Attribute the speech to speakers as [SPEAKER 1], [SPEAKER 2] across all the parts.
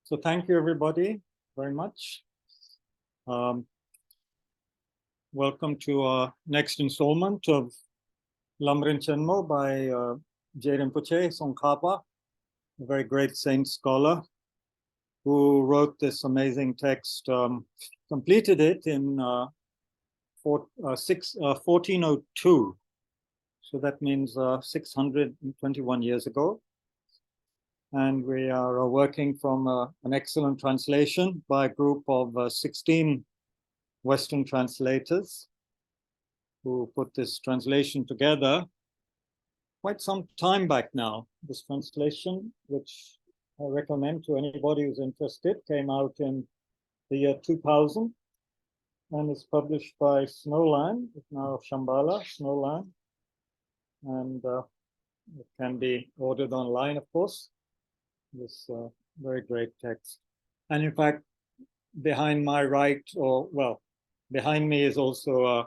[SPEAKER 1] So thank you, everybody, very much. Welcome to our next installment of Lamrim Chenmo by J. Rinpoche Tsongkhapa, a very great saint scholar who wrote this amazing text, completed it in 1402. So that means 621 years ago. And we are working from an excellent translation by a group of 16 Western translators who put this translation together quite some time back now. This translation, which I recommend to anybody who's interested, came out in the year 2000 and is published by Snowland, now Shambhala, Snowland. And it can be ordered online, of course. This very great text. And in fact, behind my right, or well, behind me is also a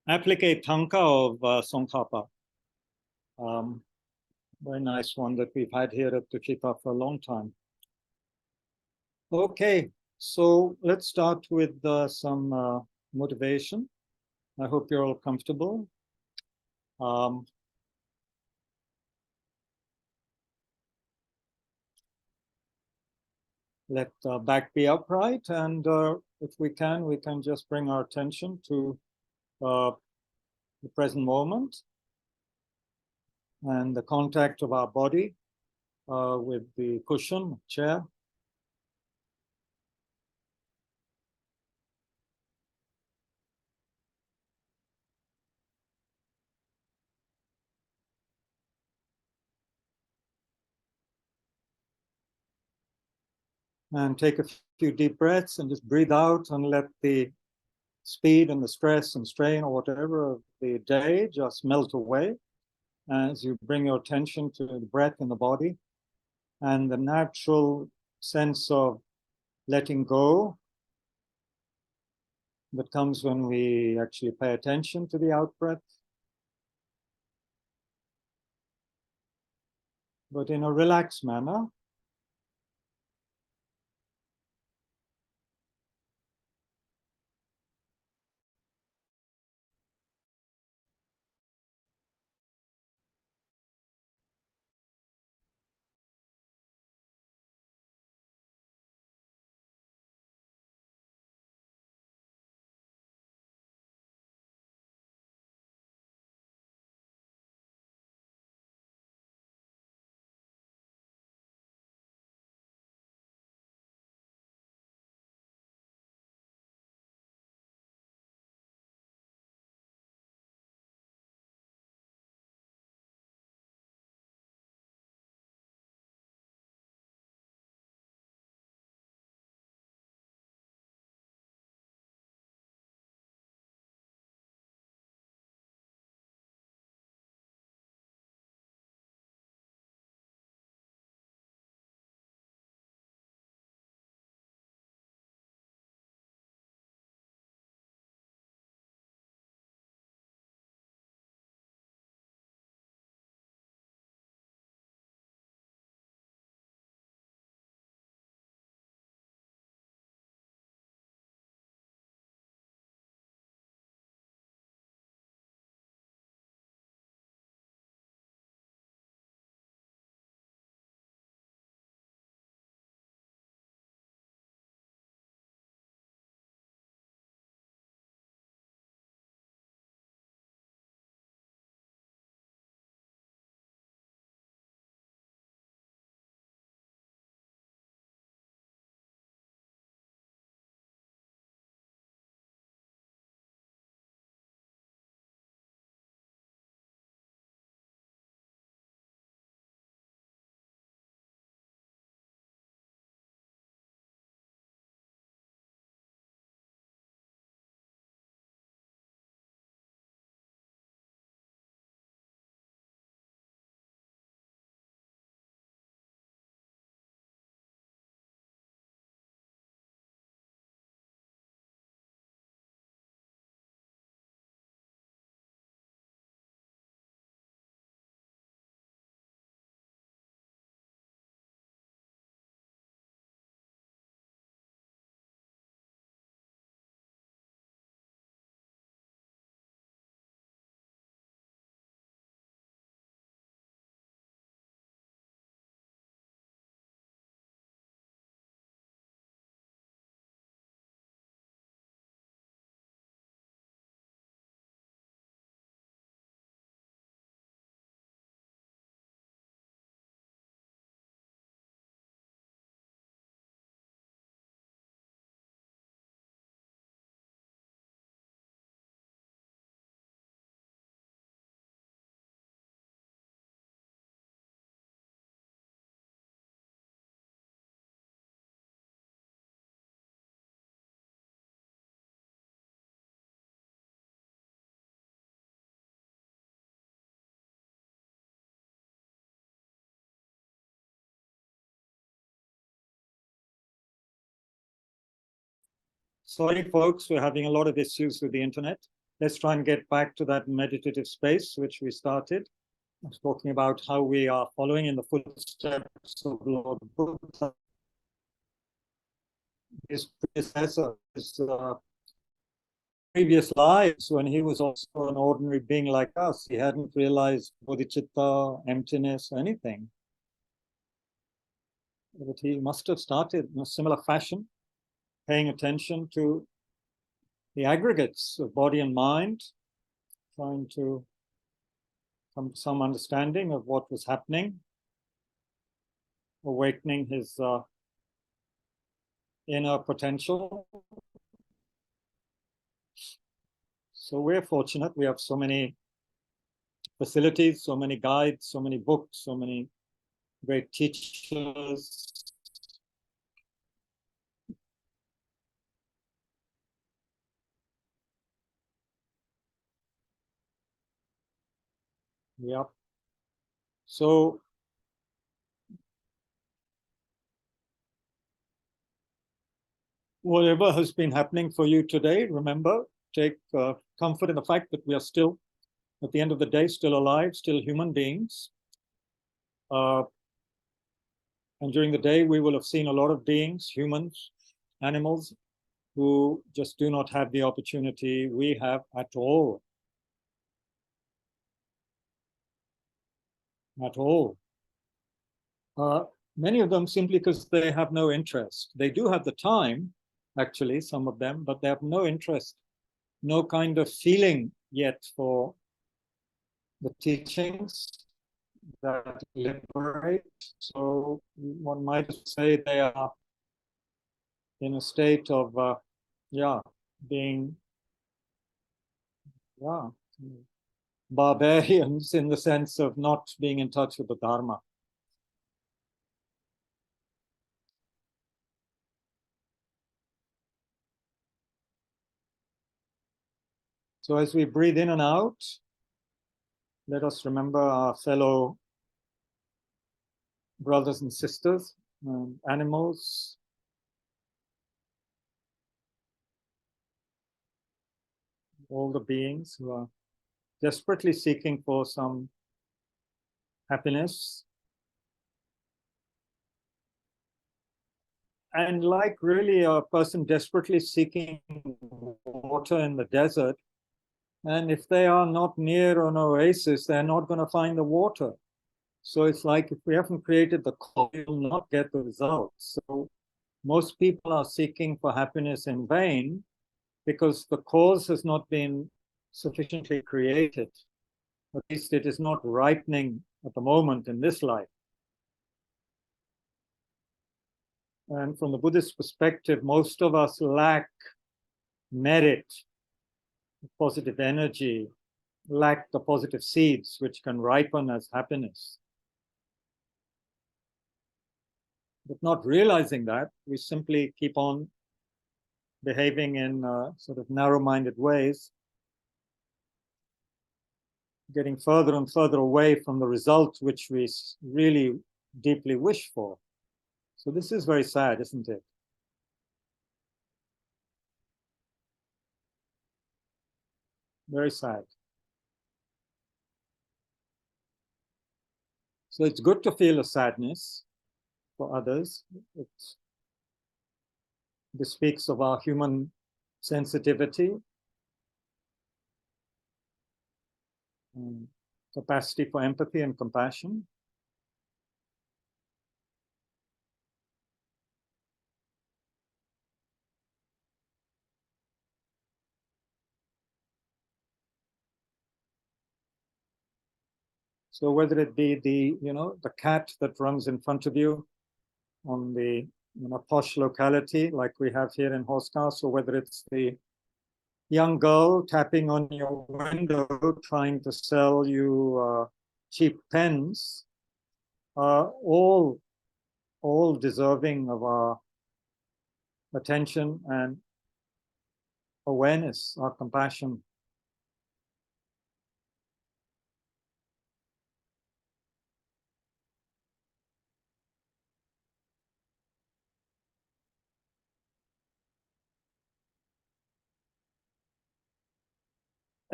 [SPEAKER 1] applique tanka of Tsongkhapa. Very nice one that we've had here at Tushita for a long time. Okay, so let's start with some motivation. I hope you're all comfortable. Let the back be upright, and if we can just bring our attention to the present moment and the contact of our body with the cushion, chair. And take a few deep breaths and just breathe out and let the speed and the stress and strain or whatever of the day just melt away as you bring your attention to the breath in the body and the natural sense of letting go that comes when we actually pay attention to the out breath, but in a relaxed manner. Sorry, folks, we're having a lot of issues with the internet. Let's try and get back to that meditative space which we started. I was talking about how we are following in the footsteps of Lord Buddha. His predecessor, his previous lives, when he was also an ordinary being like us, he hadn't realized bodhicitta, emptiness, anything. But he must have started in a similar fashion, paying attention to the aggregates of body and mind, trying to come to some understanding of what was happening, awakening his inner potential. So we're fortunate. We have so many facilities, so many guides, so many books, so many great teachers. Yep. So whatever has been happening for you today, remember, take comfort in the fact that we are still, at the end of the day, still alive, still human beings. And during the day, we will have seen a lot of beings, humans, animals, who just do not have the opportunity we have at all. At all. Many of them simply because they have no interest. They do have the time, actually, some of them, but they have no interest, no kind of feeling yet for the teachings that liberate. So one might say they are in a state of, being, barbarians in the sense of not being in touch with the Dharma. So as we breathe in and out, let us remember our fellow brothers and sisters, animals, all the beings who are desperately seeking for some happiness. And like really a person desperately seeking water in the desert, and if they are not near an oasis, they're not going to find the water. So it's like if we haven't created the cause, we will not get the results. So most people are seeking for happiness in vain because the cause has not been sufficiently created. At least it is not ripening at the moment in this life. And from the Buddhist perspective, most of us lack merit, positive energy, lack the positive seeds which can ripen as happiness. But not realizing that, we simply keep on behaving in sort of narrow-minded ways, getting further and further away from the result which we really deeply wish for. So this is very sad, isn't it? Very sad. So it's good to feel a sadness for others. This speaks of our human sensitivity, capacity for empathy and compassion. So whether it be the cat that runs in front of you on the posh locality like we have here in Hoskas, or whether it's the young girl tapping on your window trying to sell you cheap pens, all deserving of our attention and awareness, our compassion.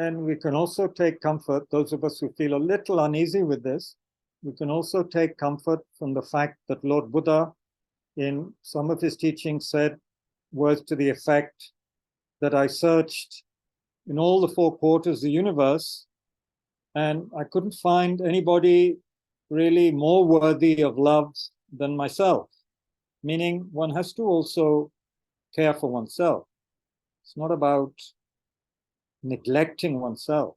[SPEAKER 1] And we can also take comfort, those of us who feel a little uneasy with this, we can also take comfort from the fact that Lord Buddha, in some of his teachings, said words to the effect that I searched in all the four quarters of the universe, and I couldn't find anybody really more worthy of love than myself. Meaning one has to also care for oneself. It's not about neglecting oneself.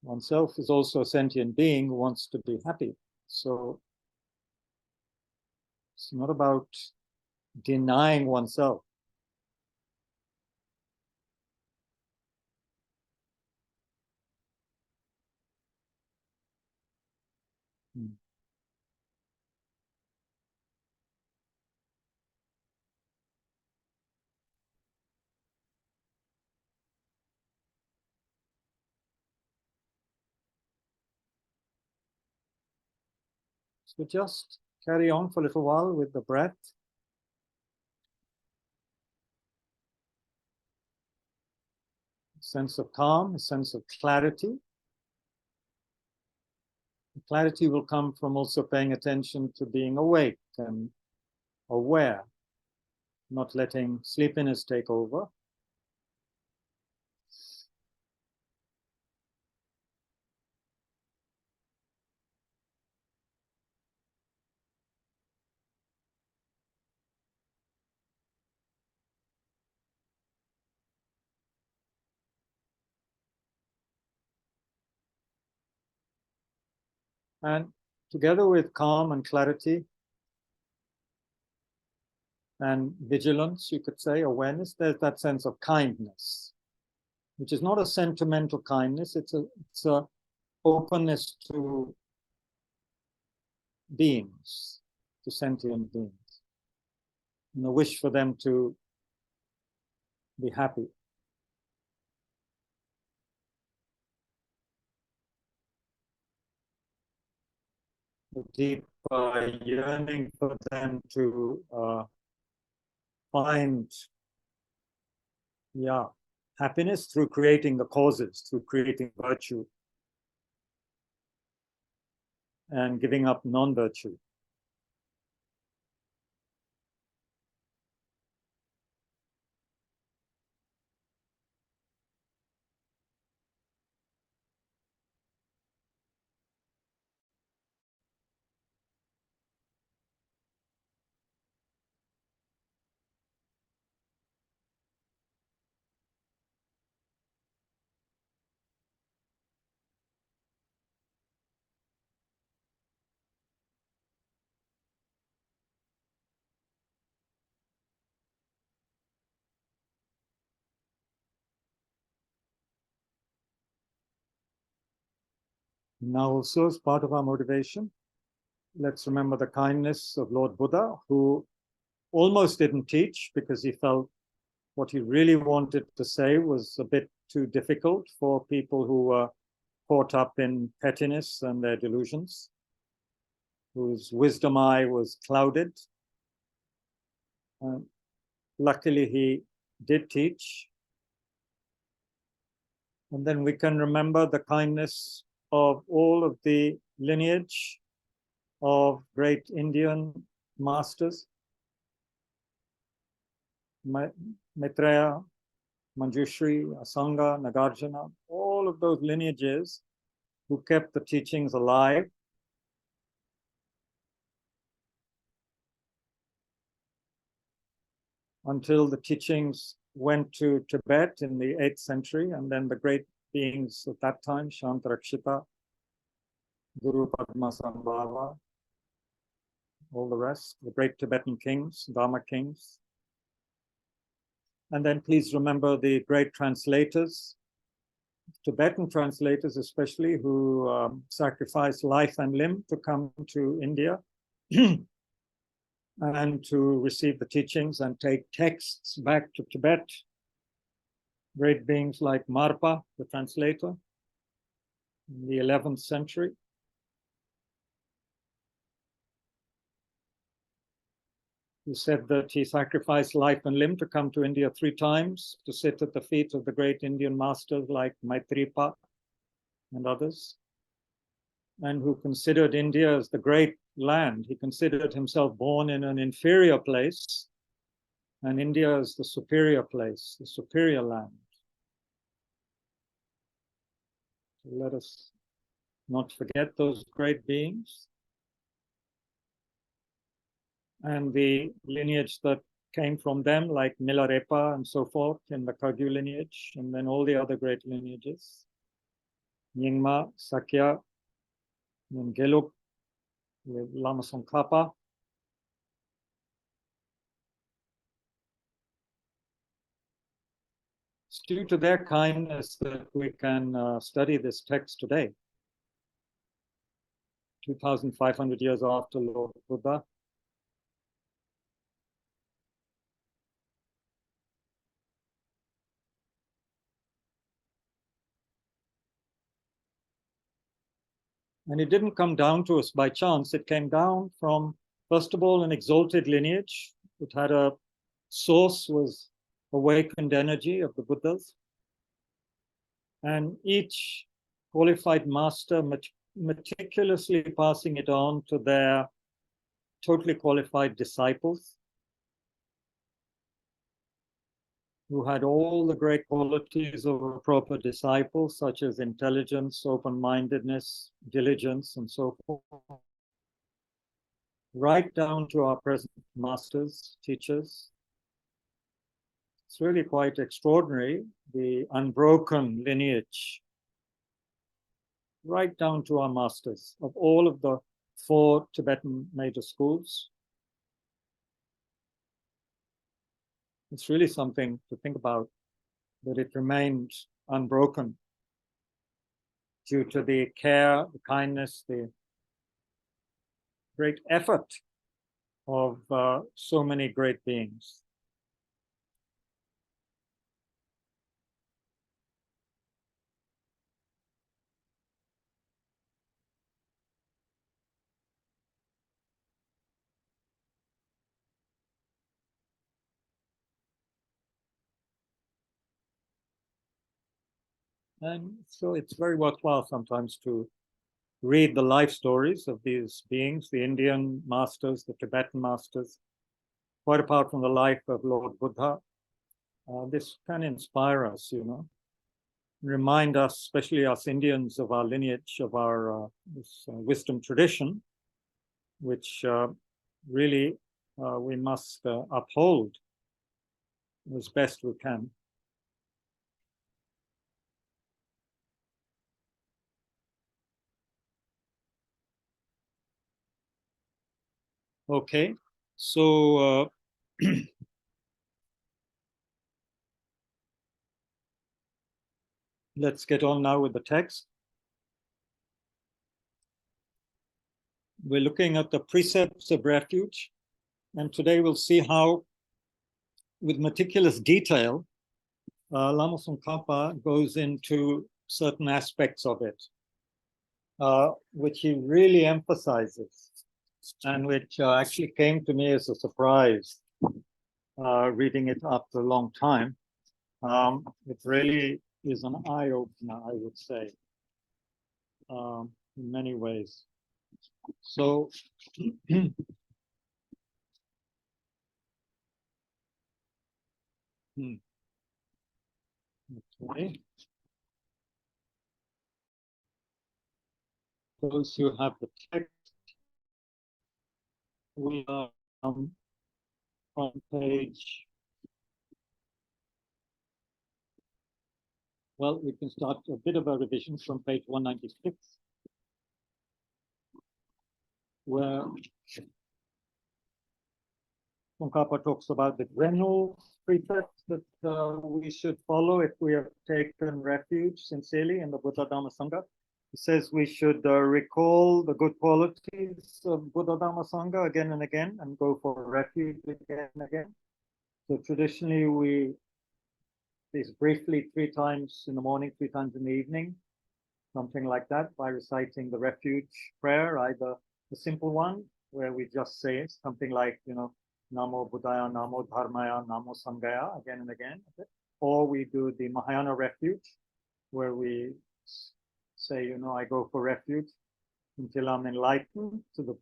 [SPEAKER 1] Oneself is also a sentient being who wants to be happy. So it's not about denying oneself. So just carry on for a little while with the breath. A sense of calm, a sense of clarity. The clarity will come from also paying attention to being awake and aware, not letting sleepiness take over. And together with calm and clarity and vigilance, you could say, awareness, there's that sense of kindness, which is not a sentimental kindness, it's a openness to beings, to sentient beings, and a wish for them to be happy. A deep yearning for them to find, happiness through creating the causes, through creating virtue and giving up non-virtue. Now also, as part of our motivation, let's remember the kindness of Lord Buddha, who almost didn't teach because he felt what he really wanted to say was a bit too difficult for people who were caught up in pettiness and their delusions, whose wisdom eye was clouded. Luckily, he did teach. And then we can remember the kindness of all of the lineage of great Indian masters, Maitreya, Manjushri, Asanga, Nagarjuna, all of those lineages who kept the teachings alive. Until the teachings went to Tibet in the 8th century, and then the great beings at that time, Shantarakshita, Guru Padmasambhava, all the rest, the great Tibetan kings, Dharma kings. And then please remember the great translators, Tibetan translators especially, who sacrificed life and limb to come to India and to receive the teachings and take texts back to Tibet. Great beings like Marpa, the translator, in the 11th century. He said that he sacrificed life and limb to come to India 3 times, to sit at the feet of the great Indian masters like Maitripa and others, and who considered India as the great land. He considered himself born in an inferior place, and India as the superior place, the superior land. So let us not forget those great beings and the lineage that came from them, like Milarepa and so forth in the Kagyu lineage, and then all the other great lineages. Nyingma, Sakya, Geluk, Lama Tsongkhapa. It's due to their kindness that we can study this text today, 2,500 years after Lord Buddha. And it didn't come down to us by chance. It came down from, first of all, an exalted lineage. It had a source, was awakened energy of the Buddhas. And each qualified master meticulously passing it on to their totally qualified disciples, who had all the great qualities of a proper disciple, such as intelligence, open-mindedness, diligence, and so forth, right down to our present masters, teachers. It's really quite extraordinary, the unbroken lineage, right down to our masters of all of the 4 Tibetan major schools. It's really something to think about, that it remained unbroken due to the care, the kindness, the great effort of so many great beings. And so it's very worthwhile sometimes to read the life stories of these beings, the Indian masters, the Tibetan masters, quite apart from the life of Lord Buddha. This can inspire us, remind us, especially us Indians, of our lineage, of our this wisdom tradition, which really we must uphold as best we can. Okay, so let's get on now with the text. We're looking at the Precepts of Refuge, and today we'll see how, with meticulous detail, Lama Tsongkhapa goes into certain aspects of it, which he really emphasizes, and which actually came to me as a surprise, reading it after a long time. It really is an eye-opener, I would say, in many ways. So, okay. Those who have the text, we are on page, well, we can start a bit of a revision from page 196, where Tsongkhapa talks about the general precepts that we should follow if we have taken refuge sincerely in the Buddha Dhamma Sangha. He says we should recall the good qualities of Buddha Dhamma Sangha again and again, and go for refuge again and again. So traditionally we this briefly 3 times in the morning, 3 times in the evening, something like that, by reciting the refuge prayer, either the simple one where we just say something like, Namo Buddhaya, Namo Dharmaya, Namo Sanghaya again and again. Okay? Or we do the Mahayana Refuge, where we say, you know, I go for refuge until I'm enlightened to the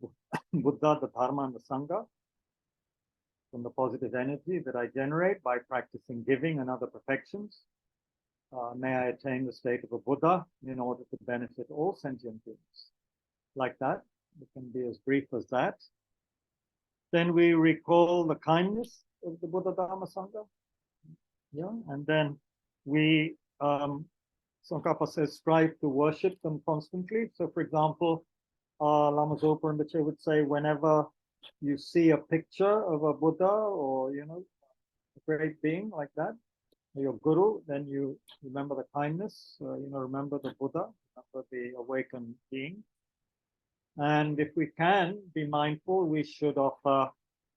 [SPEAKER 1] Buddha, the Dharma, and the Sangha, from the positive energy that I generate by practicing giving and other perfections. May I attain the state of a Buddha in order to benefit all sentient beings. Like that, it can be as brief as that. Then we recall the kindness of the Buddha, Dharma, Sangha. Yeah, and then we, Tsongkhapa says, strive to worship them constantly. So, for example, Lama Zopa and Rinpoche would say, whenever you see a picture of a Buddha or, you know, a great being like that, your guru, then you remember the kindness, you know, remember the Buddha, remember the awakened being. And if we can be mindful, we should offer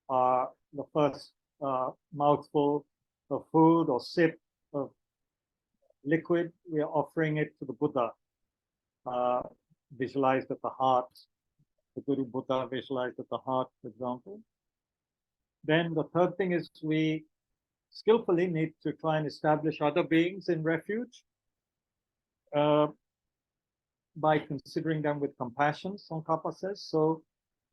[SPEAKER 1] the first mouthful of food or sip of liquid, we are offering it to the Buddha, visualized at the heart, the Guru Buddha visualized at the heart, for example. Then the third thing is we skillfully need to try and establish other beings in refuge by considering them with compassion, Tsongkhapa says. So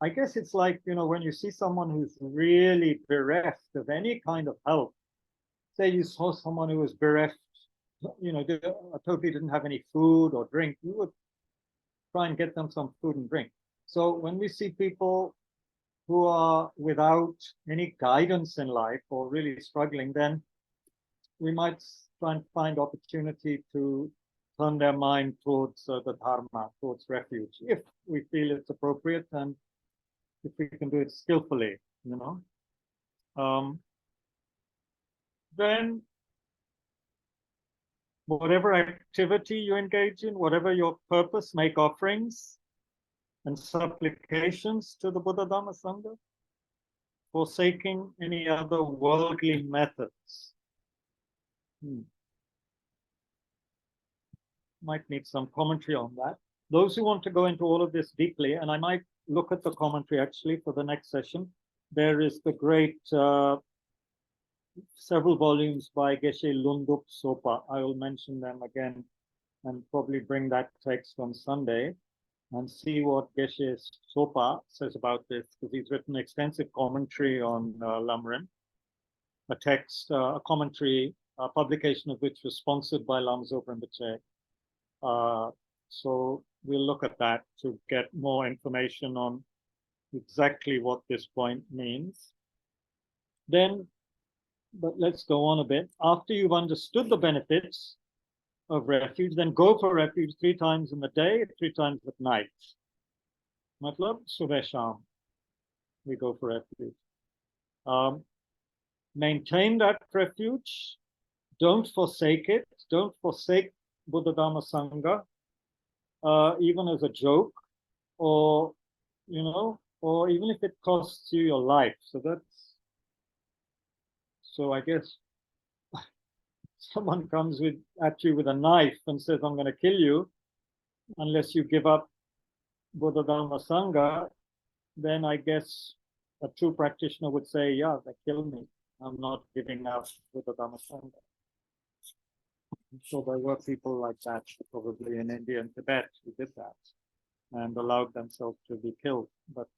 [SPEAKER 1] I guess it's like, you know, when you see someone who's really bereft of any kind of help, say you saw someone who was bereft, you know, totally didn't have any food or drink, you would try and get them some food and drink. So when we see people who are without any guidance in life or really struggling, then we might try and find opportunity to turn their mind towards the Dharma, towards refuge, if we feel it's appropriate and if we can do it skillfully, you know. Then whatever activity you engage in, whatever your purpose, make offerings and supplications to the Buddha, Dhamma, Sangha, forsaking any other worldly methods. Might need some commentary on that. Those who want to go into all of this deeply, and I might look at the commentary actually for the next session, there is the great several volumes by Geshe Lundup Sopa. I will mention them again and probably bring that text on Sunday and see what Geshe Sopa says about this, because he's written extensive commentary on Lamrim, a text, a commentary, a publication of which was sponsored by Lama Zopa Rinpoche. So we'll look at that to get more information on exactly what this point means. Then, but let's go on a bit. After you've understood the benefits of refuge, then go for refuge 3 times in the day, 3 times at night. Matlab, subah sham, we go for refuge. Maintain that refuge. Don't forsake it. Don't forsake Buddha, Dhamma, Sangha, even as a joke, or, you know, or even if it costs you your life. So I guess someone comes at you with a knife and says, I'm going to kill you unless you give up Buddha, Dhamma, Sangha, then I guess a true practitioner would say, yeah, they kill me. I'm not giving up Buddha, Dhamma, Sangha. So there were people like that, probably in India and Tibet, who did that and allowed themselves to be killed. But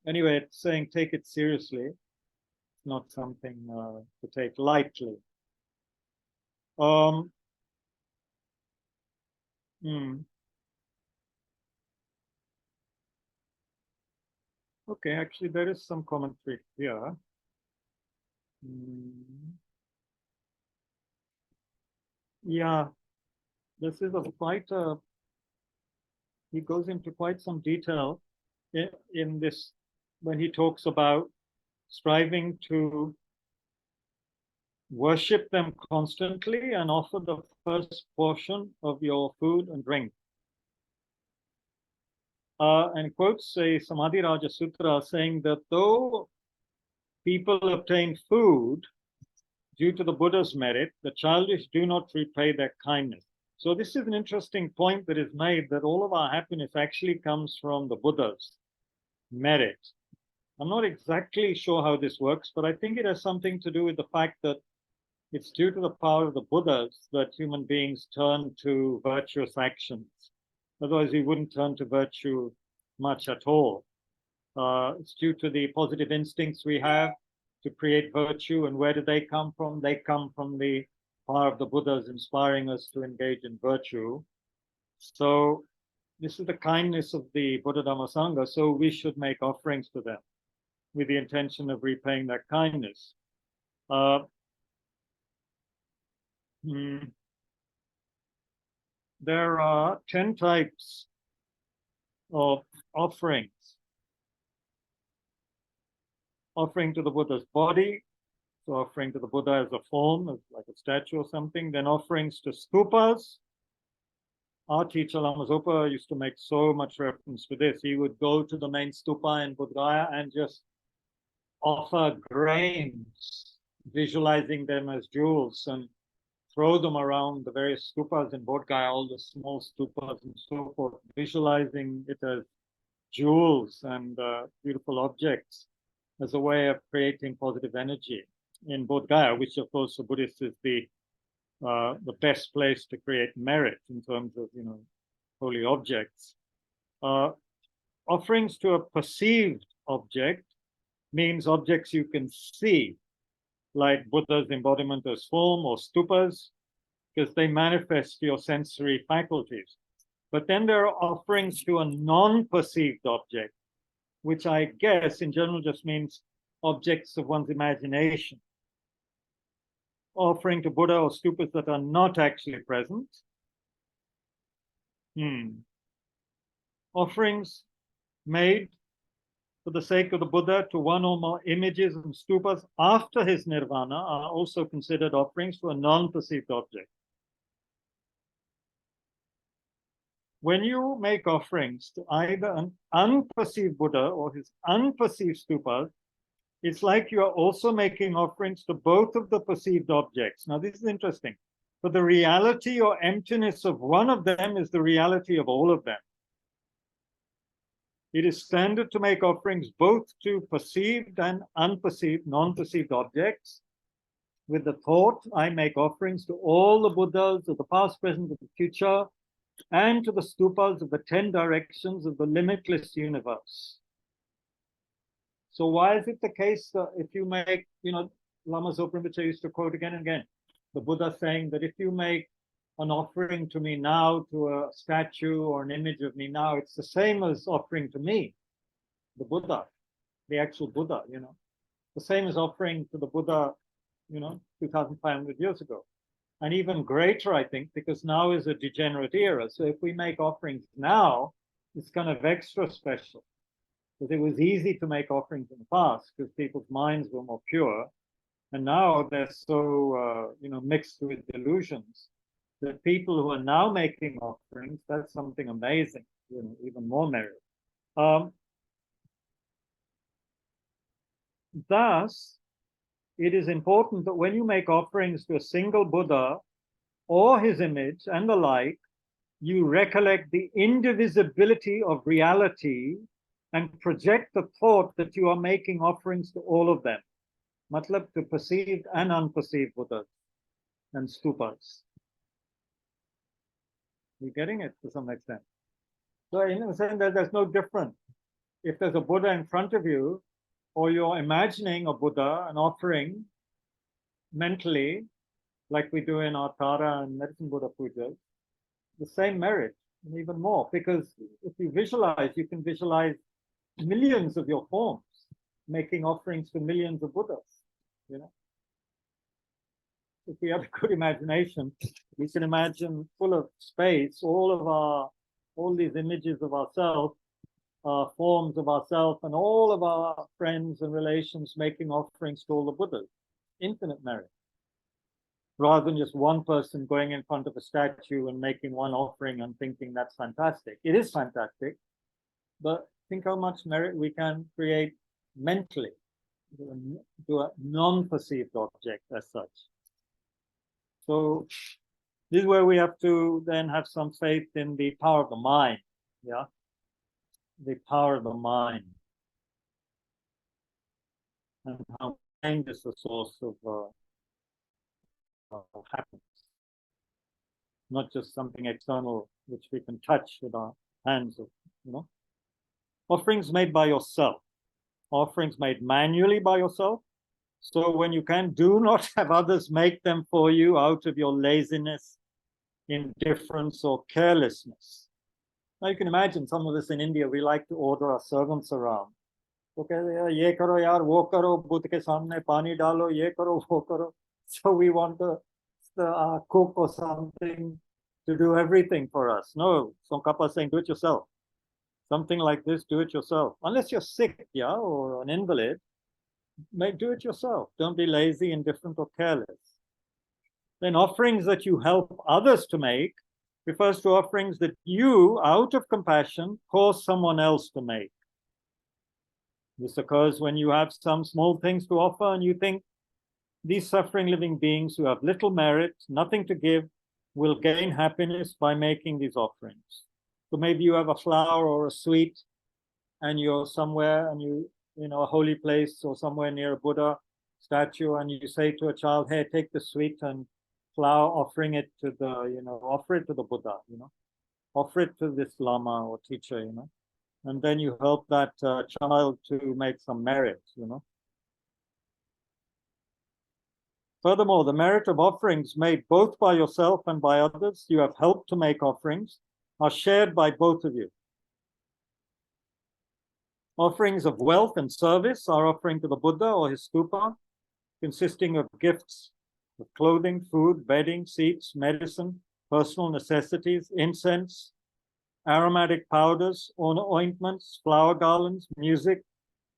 [SPEAKER 1] anyway, it's saying take it seriously. It's not something to take lightly. Okay, actually, there is some commentary here. Yeah, this is he goes into quite some detail in this when he talks about striving to worship them constantly and offer the first portion of your food and drink. And quotes a Samadhi Raja Sutra saying that though people obtain food due to the Buddha's merit, the childish do not repay their kindness. So this is an interesting point that is made, that all of our happiness actually comes from the Buddha's merit. I'm not exactly sure how this works, but I think it has something to do with the fact that it's due to the power of the Buddhas that human beings turn to virtuous actions. Otherwise, we wouldn't turn to virtue much at all. It's due to the positive instincts we have to create virtue. And where do they come from? They come from the power of the Buddhas inspiring us to engage in virtue. So this is the kindness of the Buddha Dhamma Sangha, so we should make offerings to them with the intention of repaying that kindness. There are 10 types of offerings. Offering to the Buddha's body, so offering to the Buddha as a form, as like a statue or something, then offerings to stupas. Our teacher Lama Zopa used to make so much reference to this. He would go to the main stupa in Bodh Gaya and just offer grains, visualizing them as jewels, and throw them around the various stupas in Bodh Gaya, all the small stupas and so forth, visualizing it as jewels and beautiful objects as a way of creating positive energy in Bodh Gaya, which of course for Buddhists is the best place to create merit in terms of, holy objects. Offerings to a perceived object means objects you can see, like Buddha's embodiment as form or stupas, because they manifest your sensory faculties. But then there are offerings to a non-perceived object, which I guess in general just means objects of one's imagination. Offering to Buddha or stupas that are not actually present. Offerings made for the sake of the Buddha to one or more images and stupas after his nirvana are also considered offerings to a non-perceived object. When you make offerings to either an unperceived Buddha or his unperceived stupas, it's like you are also making offerings to both of the perceived objects. Now, this is interesting. But the reality or emptiness of one of them is the reality of all of them. It is standard to make offerings both to perceived and unperceived, non-perceived objects. With the thought, I make offerings to all the Buddhas of the past, present, and the future, and to the stupas of the 10 directions of the limitless universe. So why is it the case that if you make, Lama Zopa Rinpoche used to quote again and again, the Buddha saying that if you make an offering to me now, to a statue or an image of me now, it's the same as offering to me, the Buddha, the actual Buddha, the same as offering to the Buddha, 2,500 years ago. And even greater, I think, because now is a degenerate era. So if we make offerings now, it's kind of extra special. Because it was easy to make offerings in the past because people's minds were more pure. And now they're so, mixed with delusions that people who are now making offerings, that's something amazing, even more merit. Thus, it is important that when you make offerings to a single Buddha or his image and the like, you recollect the indivisibility of reality and project the thought that you are making offerings to all of them. Matlab to perceived and unperceived Buddhas and stupas. You're getting it to some extent. So in a sense, there's no difference. If there's a Buddha in front of you, or you're imagining a Buddha, an offering, mentally, like we do in our Tara and Medicine Buddha pujas, the same merit, and even more. Because if you visualize, you can visualize millions of your forms, making offerings to millions of Buddhas, If we have a good imagination, we can imagine full of space, all these images of ourselves, forms of ourselves, and all of our friends and relations making offerings to all the Buddhas. Infinite merit. Rather than just one person going in front of a statue and making one offering and thinking that's fantastic. It is fantastic, but think how much merit we can create mentally to a non-perceived object as such. So this is where we have to then have some faith in the power of the mind, the power of the mind. and how mind is the source of happiness, not just something external which we can touch with our hands, Offerings made by yourself, offerings made manually by yourself. So when you can, do not have others make them for you out of your laziness, indifference, or carelessness. Now you can imagine some of us in India, we like to order our servants around. Okay, ye karo yaar, wo karo, Buddha ke samne pani dalo, ye karo, wo karo. So we want the cook or something to do everything for us. No, Tsongkhapa is saying, do it yourself. Something like this, do it yourself. Unless you're sick, yeah, or an invalid, do it yourself. Don't be lazy, indifferent, or careless. Then offerings that you help others to make refers to offerings that you, out of compassion, cause someone else to make. This occurs when you have some small things to offer and you think these suffering living beings who have little merit, nothing to give, will gain happiness by making these offerings. So maybe you have a flower or a sweet and you're somewhere and a holy place or somewhere near a Buddha statue, and you say to a child, hey, take the sweet and flower, offering it to offer it to the Buddha, offer it to this Lama or teacher, and then you help that child to make some merit, Furthermore, the merit of offerings made both by yourself and by others you have helped to make offerings are shared by both of you. Offerings of wealth and service are offering to the Buddha or his stupa, consisting of gifts of clothing, food, bedding, seats, medicine, personal necessities, incense, aromatic powders, ointments, flower garlands, music,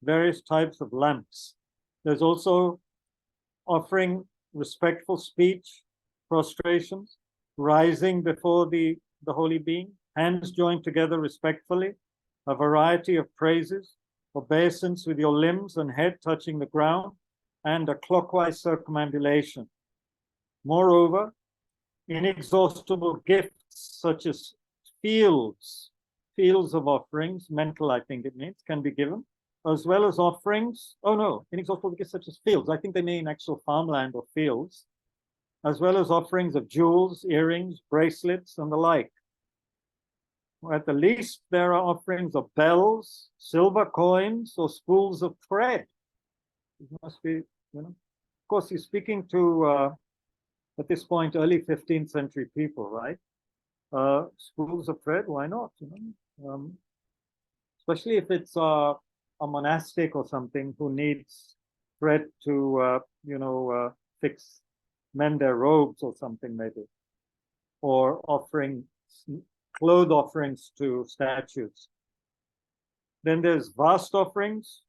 [SPEAKER 1] various types of lamps. There's also offering respectful speech, prostrations, rising before the holy being, hands joined together respectfully, a variety of praises, obeisance with your limbs and head touching the ground, and a clockwise circumambulation. Moreover, inexhaustible gifts such as fields of offerings, mental I think it means, can be given, as well as offerings, inexhaustible gifts such as fields, I think they mean actual farmland or fields, as well as offerings of jewels, earrings, bracelets, and the like. At the least, there are offerings of bells, silver coins, or spools of thread. It must be, Of course, he's speaking to, at this point, early 15th century people, right? Spools of thread, why not? Especially if it's a monastic or something who needs thread to, mend their robes or something maybe, or offering cloth offerings to statues. Then there's vast offerings,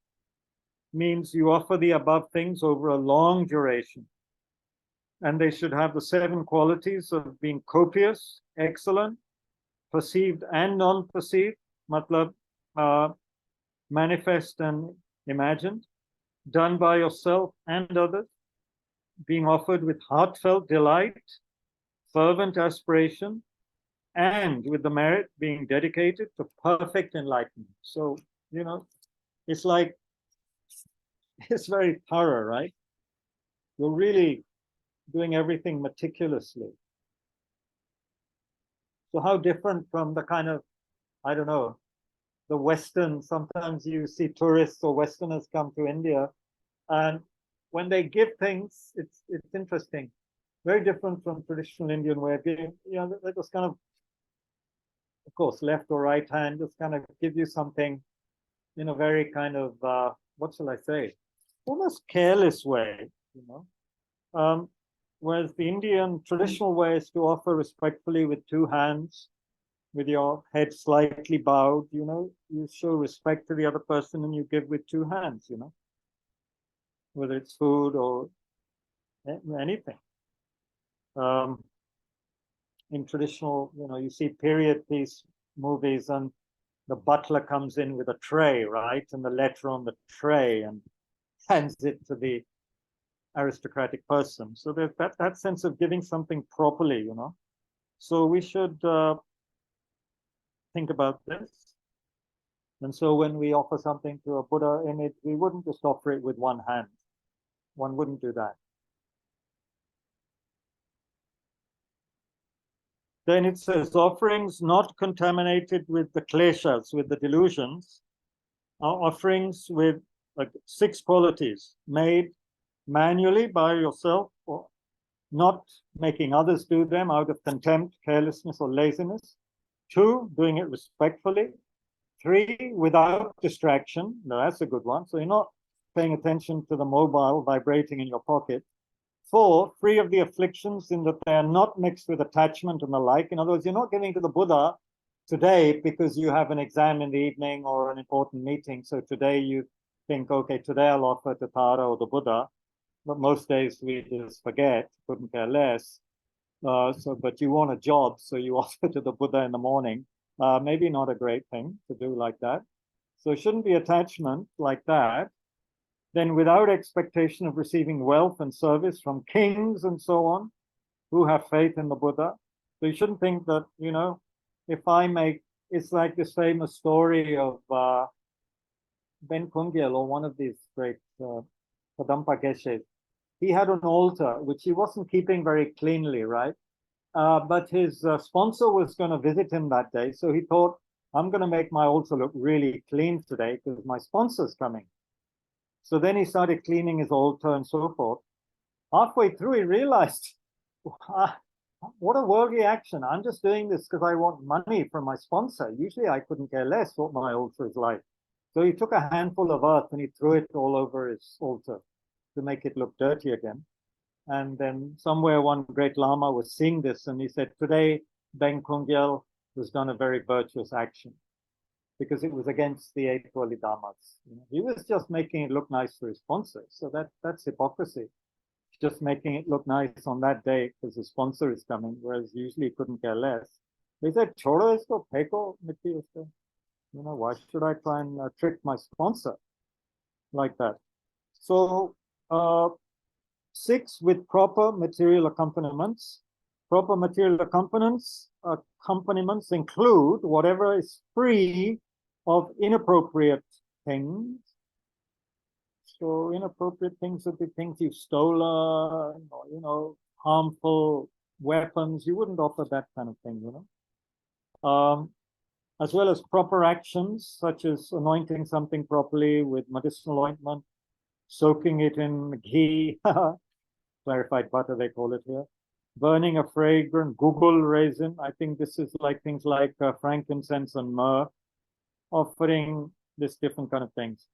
[SPEAKER 1] means you offer the above things over a long duration. And they should have the 7 qualities of being copious, excellent, perceived and non-perceived, matlab, manifest and imagined, done by yourself and others, being offered with heartfelt delight, fervent aspiration, and with the merit being dedicated to perfect enlightenment. So, it's like, it's very thorough, right? You're really doing everything meticulously. So how different from the kind of, I don't know, the Western, sometimes you see tourists or Westerners come to India, and when they give things, it's interesting. Very different from traditional Indian way of giving. They just kind of course, left or right hand, just kind of give you something in a very kind of, what shall I say, almost careless way, whereas the Indian traditional way is to offer respectfully with 2 hands, with your head slightly bowed, you show respect to the other person and you give with 2 hands, whether it's food or anything. In traditional, you see period piece movies and the butler comes in with a tray, right? And the letter on the tray and hands it to the aristocratic person. So there's that sense of giving something properly, So we should think about this. And so when we offer something to a Buddha image, we wouldn't just offer it with one hand. One wouldn't do that. Then it says, offerings not contaminated with the kleshas, with the delusions, are offerings with like 6 qualities, made manually by yourself, or not making others do them out of contempt, carelessness, or laziness. 2, doing it respectfully. 3, without distraction. Now, that's a good one. So you're not paying attention to the mobile vibrating in your pocket. 4, free of the afflictions, in that they are not mixed with attachment and the like. In other words, you're not giving to the Buddha today because you have an exam in the evening or an important meeting. So today you think, okay, today I'll offer to Tara or the Buddha. But most days we just forget, couldn't care less. But you want a job, so you offer to the Buddha in the morning. Maybe not a great thing to do like that. So it shouldn't be attachment like that. Then without expectation of receiving wealth and service from kings and so on, who have faith in the Buddha. So you shouldn't think that, you know, if I make, it's like this famous story of Ben Kungyal, or one of these great Kadampa Geshes. He had an altar, which he wasn't keeping very cleanly, right? But his sponsor was going to visit him that day. So he thought, I'm going to make my altar look really clean today because my sponsor's coming. So then he started cleaning his altar and so forth. Halfway through, he realized, what a worldly action. I'm just doing this because I want money from my sponsor. Usually I couldn't care less what my altar is like. So he took a handful of earth and he threw it all over his altar to make it look dirty again. And then somewhere one great Lama was seeing this and he said, today Ben Kungyal has done a very virtuous action, because it was against the 8 holy dharmas. You know, he was just making it look nice for his sponsor. So that's hypocrisy. Just making it look nice on that day because the sponsor is coming, whereas usually he couldn't care less. He said, Chodo isko, pheko mitti usko. You know, why should I try and trick my sponsor like that? So 6, with proper material accompaniments. Proper material accompaniments include whatever is free of inappropriate things. So inappropriate things would be things you've stolen, or, you know, harmful weapons. You wouldn't offer that kind of thing, you know. As well as proper actions, such as anointing something properly with medicinal ointment, soaking it in ghee, clarified butter they call it here, burning a fragrant gugul resin. I think this is like things like frankincense and myrrh, offering this different kind of things.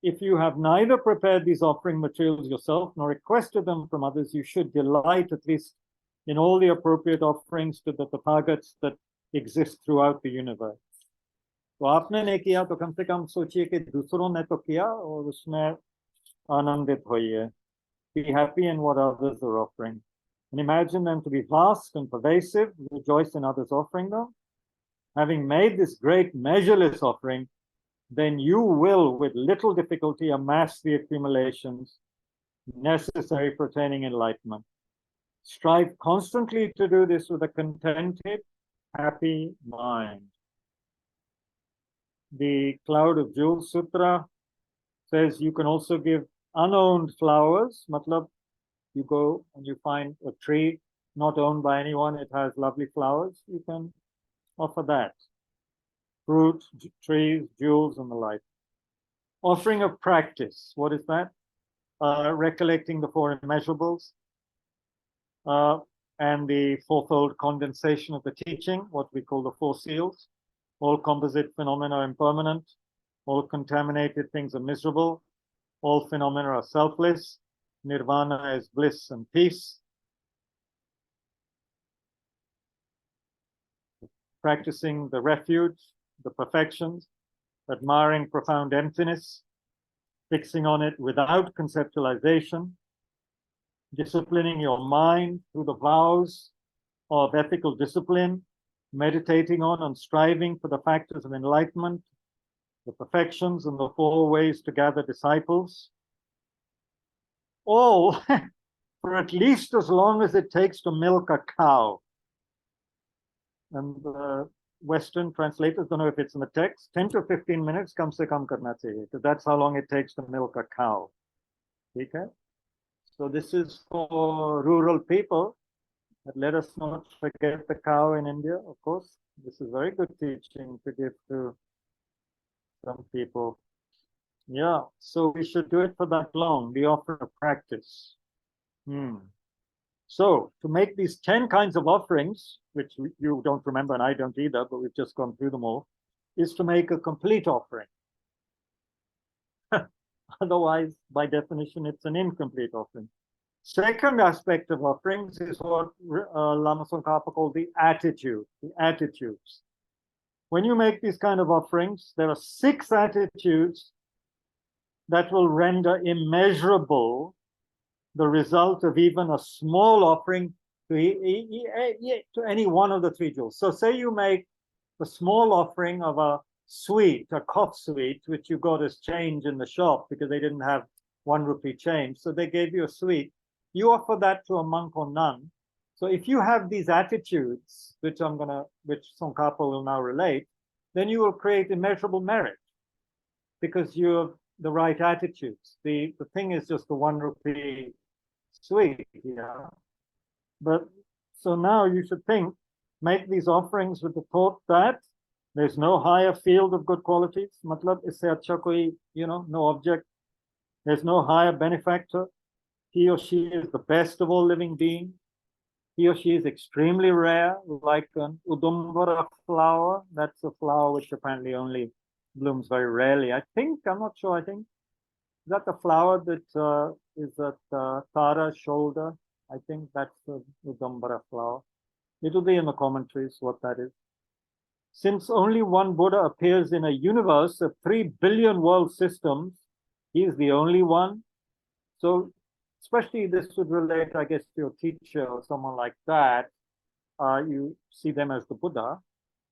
[SPEAKER 1] If you have neither prepared these offering materials yourself nor requested them from others, you should delight at least in all the appropriate offerings to the Tathagats that exist throughout the universe. तो आपने नहीं किया तो कम से कम सोचिए कि दूसरों ने तो किया और उसमें आनंदित होइए. Be happy in what others are offering, and imagine them to be vast and pervasive. Rejoice in others offering them. Having made this great measureless offering, then you will, with little difficulty, amass the accumulations necessary for attaining enlightenment. Strive constantly to do this with a contented, happy mind. The Cloud of Jewels Sutra says you can also give unowned flowers. Matlab, you go and you find a tree not owned by anyone, it has lovely flowers, you can offer that. Fruit, trees, jewels, and the like. Offering of practice, what is that? Recollecting the 4 immeasurables and the fourfold condensation of the teaching, what we call the 4 seals. All composite phenomena are impermanent. All contaminated things are miserable. All phenomena are selfless. Nirvana is bliss and peace. Practicing the refuge, the perfections, admiring profound emptiness, fixing on it without conceptualization, disciplining your mind through the vows of ethical discipline, meditating on and striving for the factors of enlightenment, the perfections, and the 4 ways to gather disciples. All for at least as long as it takes to milk a cow. And Western translators don't know if it's in the text. 10 to 15 minutes, kam se kam karna chahiye, because that's how long it takes to milk a cow. Okay? So this is for rural people. But let us not forget the cow in India, of course. This is very good teaching to give to some people. Yeah, so we should do it for that long. We offer a practice. So to make these 10 kinds of offerings, which you don't remember and I don't either, but we've just gone through them all, is to make a complete offering. Otherwise, by definition, it's an incomplete offering. Second aspect of offerings is what Lama Tsongkhapa called the attitude, the attitudes. When you make these kind of offerings, there are 6 attitudes that will render immeasurable the result of even a small offering to any one of the 3 jewels. So say you make a small offering of a sweet, a cough sweet, which you got as change in the shop because they didn't have 1 rupee change. So they gave you a sweet. You offer that to a monk or nun. So if you have these attitudes, which Tsongkhapa will now relate, then you will create immeasurable merit because you have the right attitudes. The thing is just the 1 rupee sweet, yeah. But so now you should think, make these offerings with the thought that there's no higher field of good qualities. Matlab, isse acha koi, no object. There's no higher benefactor. He or she is the best of all living beings. He or she is extremely rare, like an udumbara flower. That's a flower which apparently only blooms very rarely. I'm not sure, is that the flower that is at Tara's shoulder? I think that's the udumbara flower. It'll be in the commentaries what that is. Since only one Buddha appears in a universe of 3 billion world systems, he is the only one. So especially this would relate, I guess, to your teacher or someone like that. You see them as the Buddha.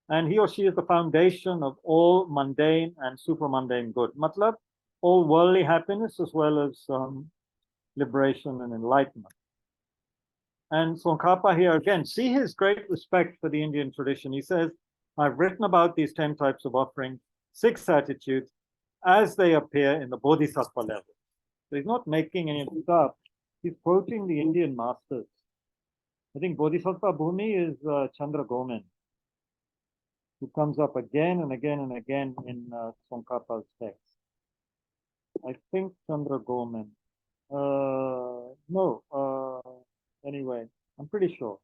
[SPEAKER 1] And he or she is the foundation of all mundane and supramundane good. Matlab, all worldly happiness as well as liberation and enlightenment. And Tsongkhapa here again, see his great respect for the Indian tradition. He says, I've written about these 10 types of offerings, 6 attitudes, as they appear in the Bodhisattva level. So he's not making any of this up. He's quoting the Indian masters. I think Bodhisattva Bhumi is Chandra Gomen, who comes up again and again and again in Tsongkhapa's text. I think Chandra Gomen. Anyway, I'm pretty sure.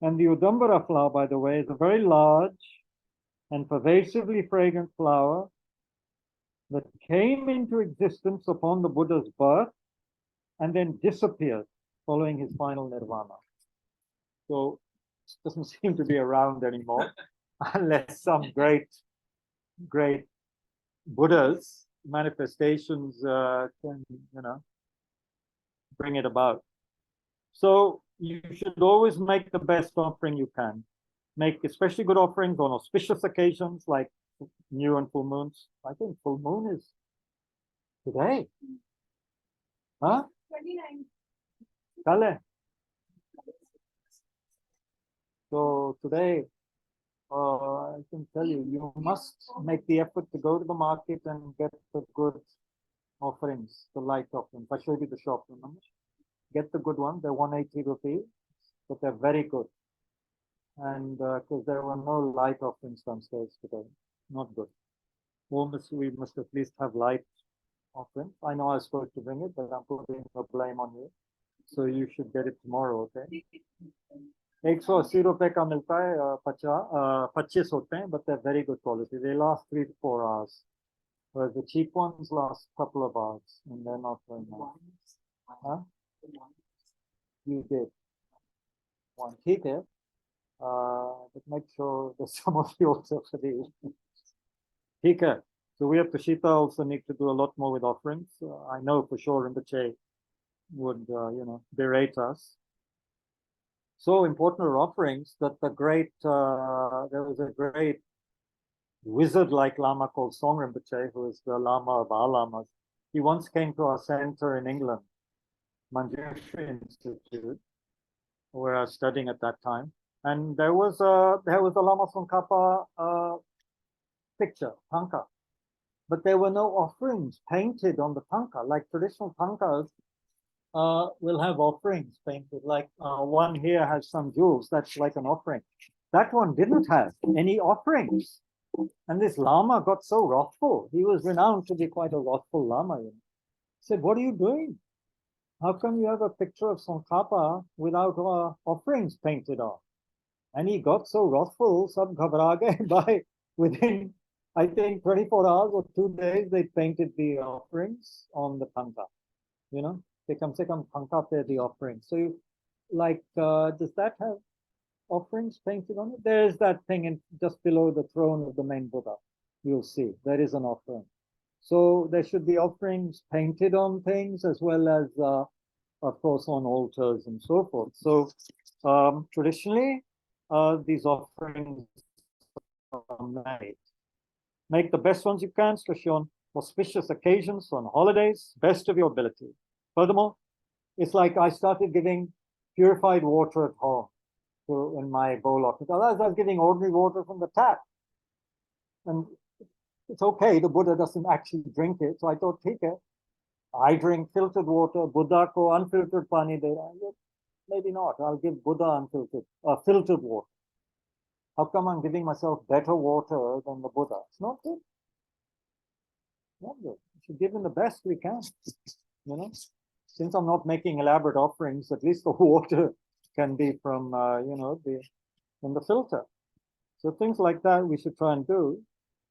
[SPEAKER 1] And the Udumbara flower, by the way, is a very large and pervasively fragrant flower that came into existence upon the Buddha's birth and then disappeared following his final nirvana. So it doesn't seem to be around anymore unless some great Buddhas manifestations can, bring it about. So you should always make the best offering you can. Make especially good offerings on auspicious occasions like new and full moons. I think full moon is today. Huh?
[SPEAKER 2] 29.
[SPEAKER 1] Kale. So today, I can tell you, you must make the effort to go to the market and get the good offerings, the light offerings. I showed you the shop, remember? Get the good one. They're 180 rupees, but they're very good. And because there were no light offerings downstairs today, not good. We must at least have light offerings. I know I was supposed to bring it, but I'm putting the blame on you. So you should get it tomorrow, okay? 180 रुपए का मिलता है 25 होते हैं, but they're very good quality. They last 3 to 4 hours, whereas the cheap ones last a couple of hours, and they're not very nice. Huh? You did one. ठीक है, but make sure that some of you also for the. ठीक है. So we at Tushita also need to do a lot more with offerings. I know for sure Rinpoche would, berate us. So important are offerings that there was a great wizard like Lama called Song Rinpoche, who is the Lama of our Lamas. He once came to our center in England, Manjushri Institute, where I was studying at that time. And there was a Lama Tsongkhapa picture, tanka, but there were no offerings painted on the tanka. Like traditional tankas will have offerings painted. Like one here has some jewels. That's like an offering. That one didn't have any offerings. And this Lama got so wrathful. He was renowned to be quite a wrathful Lama. He said, "What are you doing? How come you have a picture of Tsongkhapa without offerings painted on?" And he got so wrathful, sab ghabra gaye, by within, I think, 24 hours or 2 days, they painted the offerings on the tanka. You know, they come se kam tanka pe the offerings. So, does that have offerings painted on it? There is that thing in just below the throne of the main Buddha. You'll see there is an offering. So there should be offerings painted on things as well as, of course, on altars and so forth. So traditionally, these offerings are made. Make the best ones you can, especially on auspicious occasions, on holidays, best of your ability. Furthermore, it's like I started giving purified water at home in my bowl of it. Otherwise, I was giving ordinary water from the tap. And it's okay, the Buddha doesn't actually drink it. So I thought, okay, I drink filtered water, Buddha ko unfiltered pani de. Maybe not. I'll give Buddha unfiltered, filtered water. How come I'm giving myself better water than the Buddha? It's not good. Not good. We should give him the best we can. You know, since I'm not making elaborate offerings, at least the water can be from from the filter. So things like that we should try and do,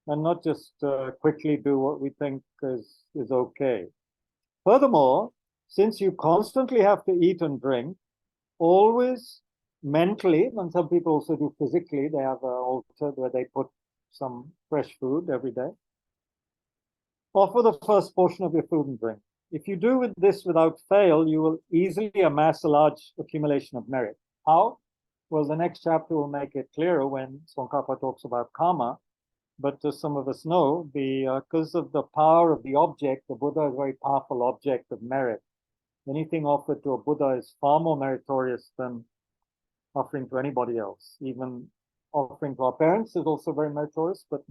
[SPEAKER 1] and not just quickly do what we think is okay. Furthermore, since you constantly have to eat and drink, always mentally, and some people also do physically, they have an altar where they put some fresh food every day. Offer the first portion of your food and drink. If you do with this without fail, you will easily amass a large accumulation of merit. How? Well, the next chapter will make it clearer when Tsongkhapa talks about karma. But as some of us know, because of the power of the object, the Buddha is a very powerful object of merit. Anything offered to a Buddha is far more meritorious than offering to anybody else. Even offering to our parents is also very meritorious, but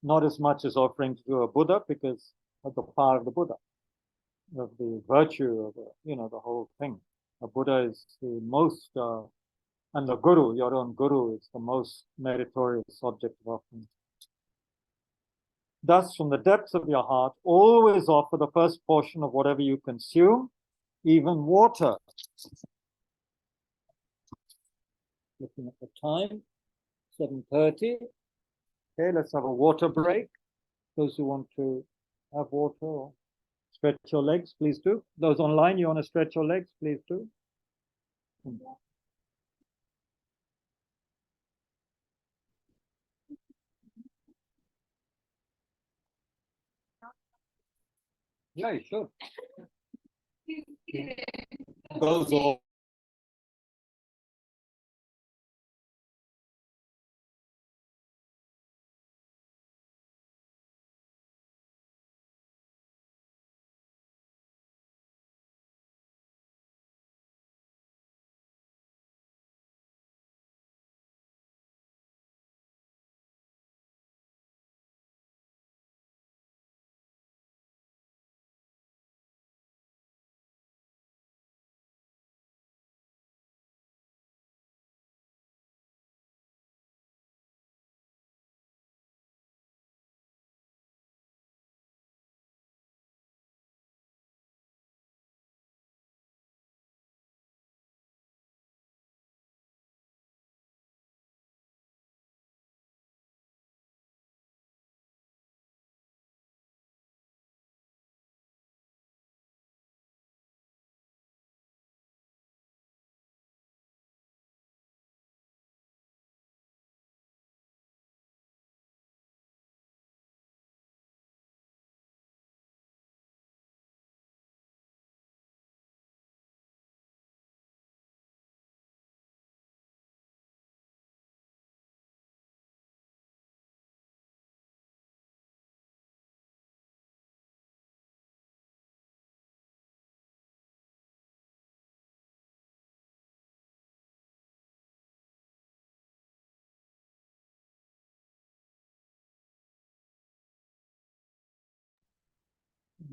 [SPEAKER 1] not as much as offering to a Buddha because of the power of the Buddha, of the virtue of the whole thing. A Buddha is the most, and the Guru, your own Guru, is the most meritorious object of offering. Thus, from the depths of your heart, always offer the first portion of whatever you consume, even water. Looking at the time, 7:30. Okay, let's have a water break. Those who want to have water or stretch your legs, please do. Those online, you want to stretch your legs, please do. Yeah, you should. Those all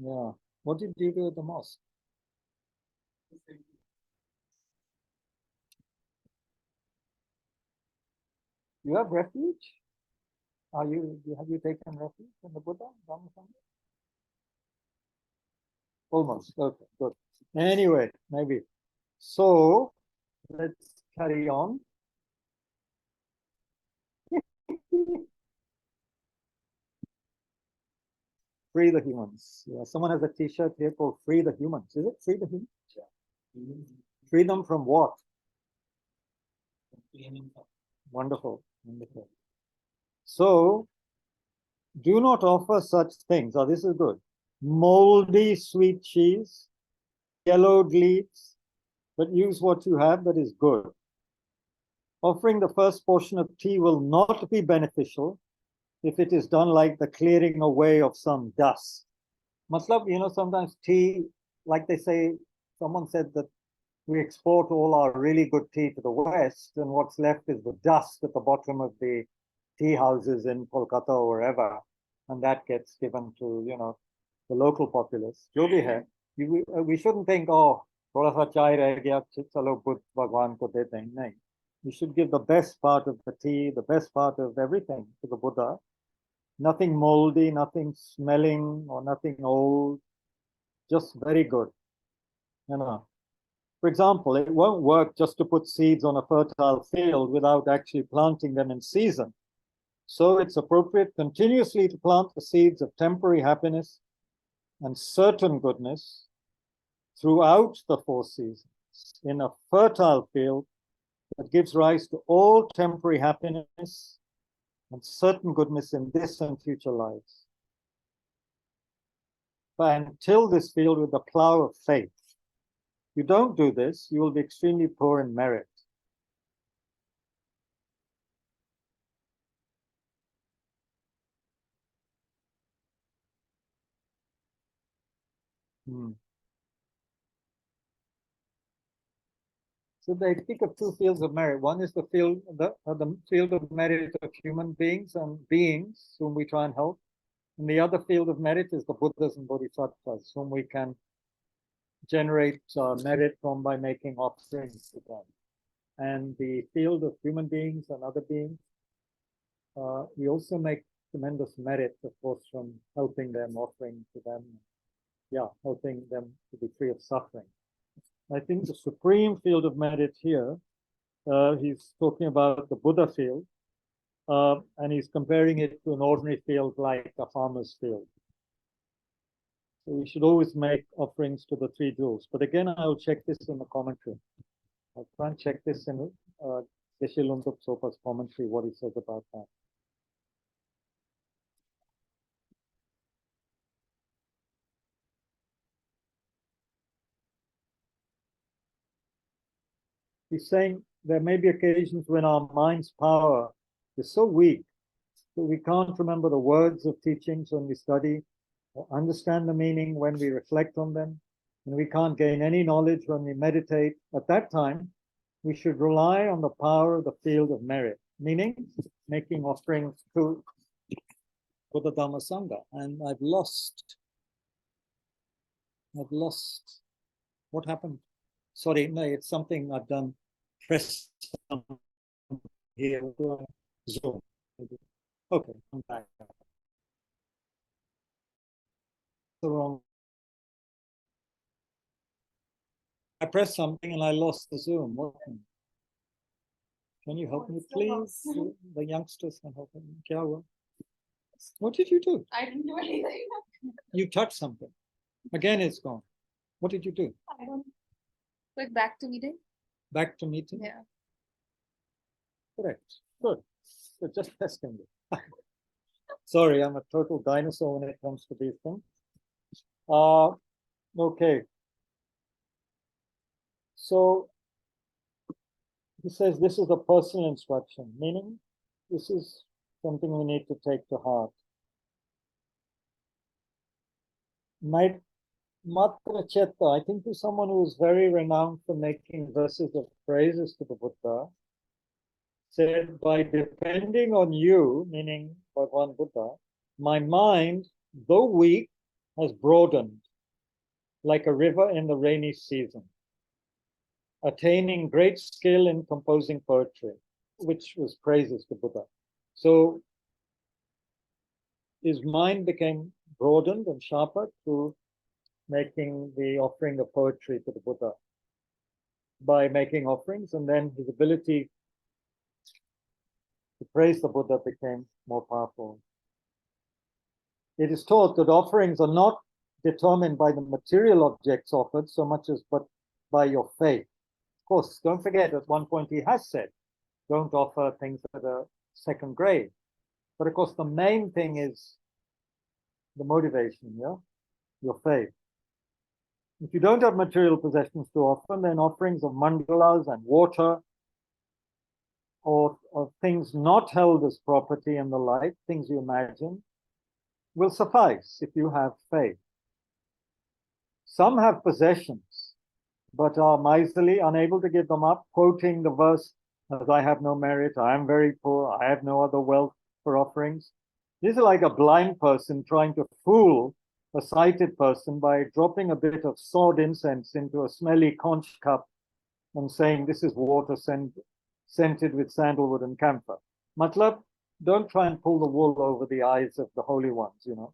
[SPEAKER 1] Yeah. What did you do at the mosque? You have refuge? Have you taken refuge in the Buddha? Almost. Okay, good. Anyway, maybe. So let's carry on. Free the humans. Yeah, someone has a T-shirt here called "Free the Humans." Is it free the humans? Yeah. Freedom from what? Wonderful, wonderful. So, do not offer such things. Oh, this is good. Moldy sweet cheese, yellowed leaves, but use what you have that is good. Offering the first portion of tea will not be beneficial if it is done like the clearing away of some dust. Matlab, sometimes tea, like they say, someone said that we export all our really good tea to the West, and what's left is the dust at the bottom of the tea houses in Kolkata or wherever, and that gets given to, the local populace. Jo bhi hai. We shouldn't think, oh, thoda sa chai reh gaya, chalo Buddha Bhagwan ko dete hain. Nahin. We should give the best part of the tea, the best part of everything to the Buddha. Nothing moldy, nothing smelling, or nothing old, just very good. For example, it won't work just to put seeds on a fertile field without actually planting them in season. So it's appropriate continuously to plant the seeds of temporary happiness and certain goodness throughout the 4 seasons in a fertile field that gives rise to all temporary happiness and certain goodness in this and future lives. But until this field with the plow of faith. If you don't do this, you will be extremely poor in merit. So they speak of 2 fields of merit. One is the field of merit of human beings and beings whom we try and help. And the other field of merit is the Buddhas and Bodhisattvas, whom we can generate merit from by making offerings to them. And the field of human beings and other beings, we also make tremendous merit, of course, from helping them, offering to them, helping them to be free of suffering. I think the supreme field of merit here, he's talking about the Buddha field, and he's comparing it to an ordinary field like a farmer's field. So we should always make offerings to the 3 jewels. But again, I'll check this in the commentary. I'll try and check this in Geshe Lungtop Sopa's commentary, what he says about that. He's saying there may be occasions when our mind's power is so weak that we can't remember the words of teachings when we study, or understand the meaning when we reflect on them, and we can't gain any knowledge when we meditate. At that time, we should rely on the power of the field of merit, meaning making offerings to Buddha Dhamma Sangha. And I've lost. What happened? Sorry, no, it's something I've done. Press here. Zoom. Okay, I'm back. The wrong. I pressed something and I lost the Zoom. What happened? Can you help me, please? The youngsters can help me. What did you do?
[SPEAKER 2] I didn't do anything.
[SPEAKER 1] You touched something. Again, it's gone. What did you do?
[SPEAKER 2] I don't. Click back to meeting.
[SPEAKER 1] Back to meeting?
[SPEAKER 2] Yeah.
[SPEAKER 1] Correct. Good. So just testing it. Sorry, I'm a total dinosaur when it comes to these things. Okay. So he says this is a personal instruction, meaning this is something we need to take to heart. Matra Chetta, I think to someone who is very renowned for making verses of praises to the Buddha, said, by depending on you, meaning Bhagwan Buddha, my mind, though weak, has broadened like a river in the rainy season, attaining great skill in composing poetry, which was praises to Buddha. So his mind became broadened and sharper through making the offering of poetry to the Buddha. By making offerings, and then his ability to praise the Buddha became more powerful. It is taught that offerings are not determined by the material objects offered so much as but by your faith. Of course, don't forget at one point he has said, don't offer things that are second grade. But of course, the main thing is the motivation, yeah, your faith. If you don't have material possessions to offer, then offerings of mandalas and water, or things not held as property and the like, things you imagine, will suffice if you have faith. Some have possessions, but are miserly, unable to give them up, quoting the verse, as I have no merit, I am very poor, I have no other wealth for offerings. This is like a blind person trying to fool a sighted person by dropping a bit of sawed incense into a smelly conch cup and saying, this is water scented with sandalwood and camphor. Matlab, don't try and pull the wool over the eyes of the holy ones, you know.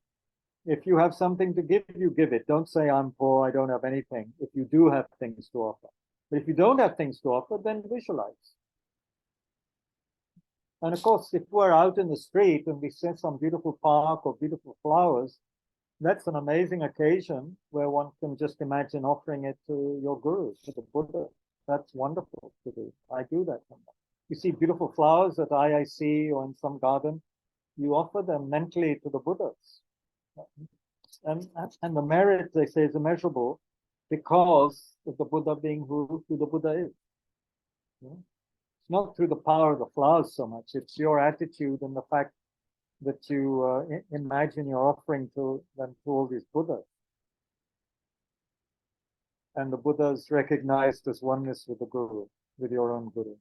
[SPEAKER 1] If you have something to give, you give it. Don't say, I'm poor, I don't have anything, if you do have things to offer. But if you don't have things to offer, then visualize. And of course, if we're out in the street and we see some beautiful park or beautiful flowers, that's an amazing occasion where one can just imagine offering it to your guru, to the Buddha. That's wonderful to do. I do that sometimes. You see beautiful flowers at IIC or in some garden, you offer them mentally to the Buddhas. And the merit, they say, is immeasurable because of the Buddha being who the Buddha is. Yeah? It's not through the power of the flowers so much, it's your attitude and the fact that you imagine you're offering to them to all these Buddhas. And the Buddha is recognized as oneness with the Guru, with your own Guru.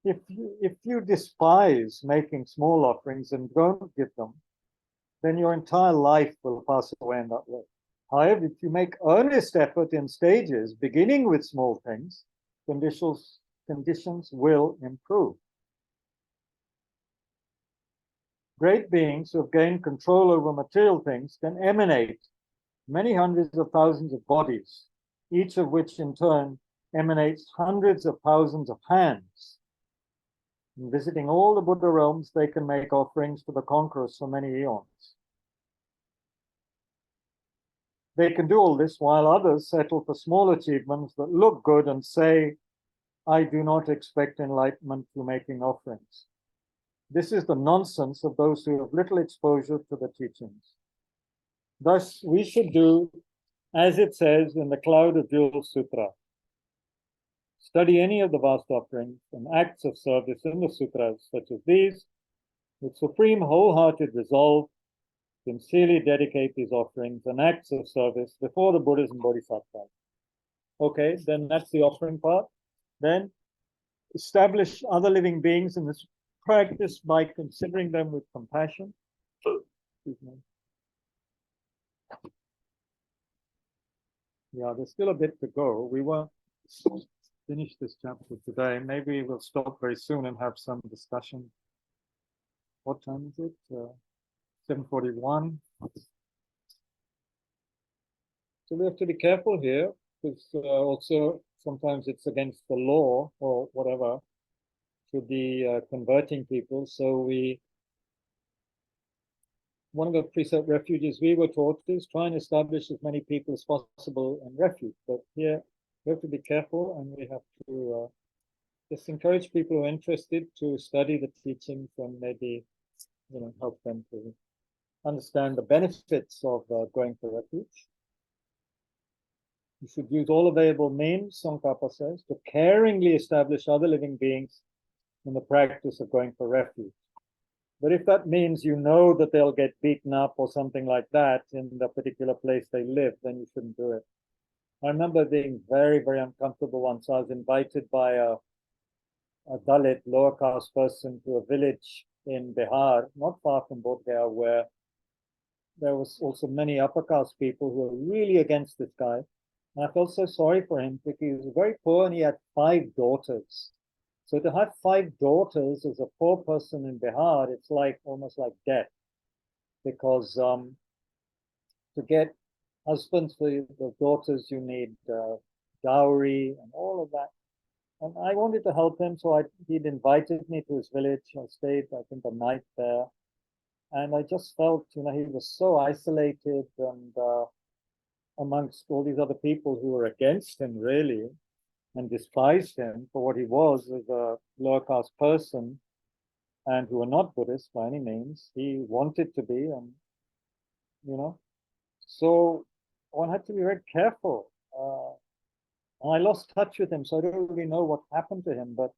[SPEAKER 1] If you despise making small offerings and don't give them, then your entire life will pass away in that way. However, if you make earnest effort in stages, beginning with small things, conditions will improve. Great beings who have gained control over material things can emanate many hundreds of thousands of bodies, each of which in turn emanates hundreds of thousands of hands. In visiting all the Buddha realms, they can make offerings to the conquerors for many eons. They can do all this while others settle for small achievements that look good and say, I do not expect enlightenment through making offerings. This is the nonsense of those who have little exposure to the teachings. Thus, we should do as it says in the Cloud of Jewels Sutra. Study any of the vast offerings and acts of service in the sutras, such as these, with supreme wholehearted resolve, sincerely dedicate these offerings and acts of service before the Buddhas and Bodhisattvas. Okay, then that's the offering part. Then establish other living beings in this practice by considering them with compassion. Excuse me. Yeah, there's still a bit to go. We won't finish this chapter today. Maybe we'll stop very soon and have some discussion. What time is it? 7:41. So we have to be careful here, because also sometimes it's against the law or whatever to be converting people. So one of the precept refuges we were taught is try and establish as many people as possible in refuge. But here we have to be careful, and we have to just encourage people who are interested to study the teachings and maybe, help them to understand the benefits of going for refuge. You should use all available means, Tsongkhapa says, to caringly establish other living beings in the practice of going for refuge. But if that means you know that they'll get beaten up or something like that in the particular place they live, then you shouldn't do it. I remember being very, very uncomfortable once. I was invited by a Dalit lower caste person to a village in Bihar, not far from Bodh Gaya, where there was also many upper caste people who were really against this guy. And I felt so sorry for him because he was very poor and he had 5 daughters. So to have 5 daughters as a poor person in Bihar, it's like almost like death, because to get husbands for the daughters, you need dowry and all of that. And I wanted to help him, so he'd invited me to his village. I stayed, I think, a night there. And I just felt, he was so isolated and amongst all these other people who were against him, really, and despised him for what he was as a lower caste person and who were not Buddhist by any means. He wanted to be, and, so one had to be very careful. And I lost touch with him, so I don't really know what happened to him, but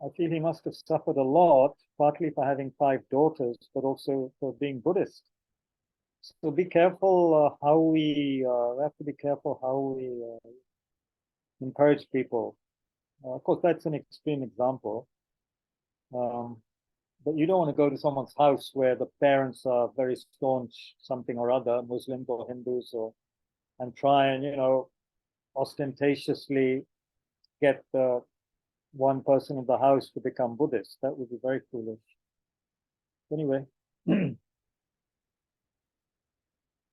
[SPEAKER 1] I feel he must have suffered a lot, partly for having 5 daughters, but also for being Buddhist. So be careful how we have to be careful how we encourage people. Of course, that's an extreme example. But you don't want to go to someone's house where the parents are very staunch something or other, Muslims or Hindus, and try and, ostentatiously get the one person in the house to become Buddhist. That would be very foolish. Anyway.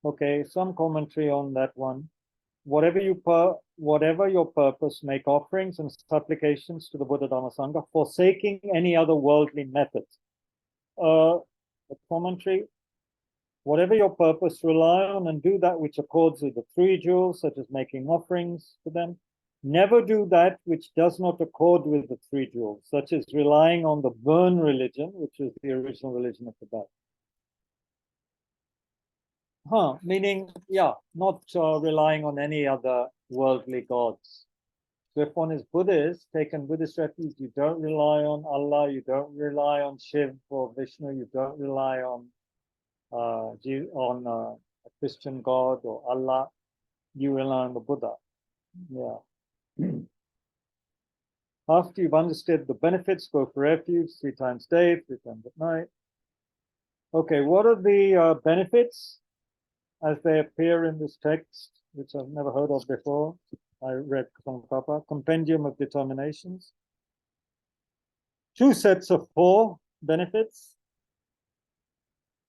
[SPEAKER 1] Okay, some commentary on that one. Whatever your purpose, make offerings and supplications to the Buddha Dhamma Sangha, forsaking any other worldly method. The commentary. Whatever your purpose, rely on and do that which accords with the 3 jewels, such as making offerings to them. Never do that which does not accord with the 3 jewels, such as relying on the Burn religion, which is the original religion of Tibet. Meaning, not relying on any other worldly gods. So if one is Buddhist, taken Buddhist refuge, you don't rely on Allah, you don't rely on Shiv or Vishnu, you don't rely on a Christian God or Allah, you rely on the Buddha. After you've understood the benefits, go for refuge 3 times a day, 3 times at night. Okay, what are the benefits as they appear in this text, which I've never heard of before? I read Tsongkhapa, Compendium of Determinations. 2 sets of 4 benefits.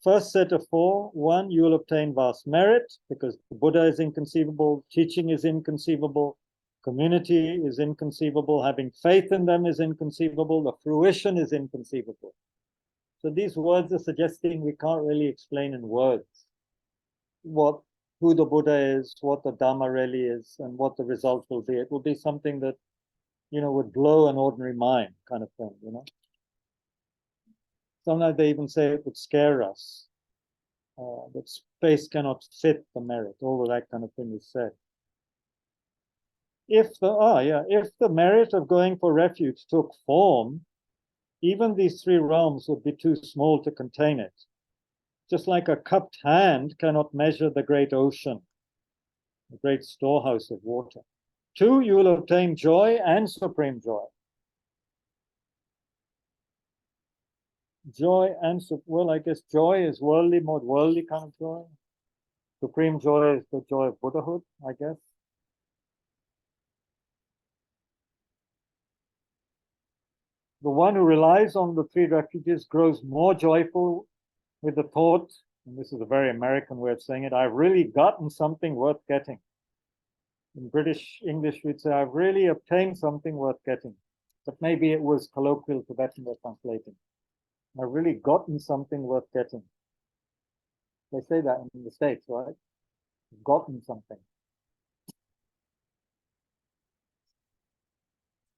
[SPEAKER 1] First set of 4, 1, you will obtain vast merit because the Buddha is inconceivable, teaching is inconceivable, community is inconceivable, having faith in them is inconceivable, the fruition is inconceivable. So these words are suggesting we can't really explain in words who the Buddha is, what the Dhamma really is, and what the result will be. It will be something that, would blow an ordinary mind, kind of thing, Sometimes they even say it would scare us. That space cannot fit the merit. All of that kind of thing is said. If the merit of going for refuge took form, even these 3 realms would be too small to contain it. Just like a cupped hand cannot measure the great ocean, the great storehouse of water. 2, you will obtain joy and supreme joy. Joy and, I guess joy is worldly, more worldly kind of joy. Supreme joy is the joy of Buddhahood, I guess. The one who relies on the 3 refuges grows more joyful with the thought, and this is a very American way of saying it, I've really gotten something worth getting. In British English, we'd say, I've really obtained something worth getting. But maybe it was colloquial Tibetan they're translating. I've really gotten something worth getting. They say that in the States, right? Gotten something.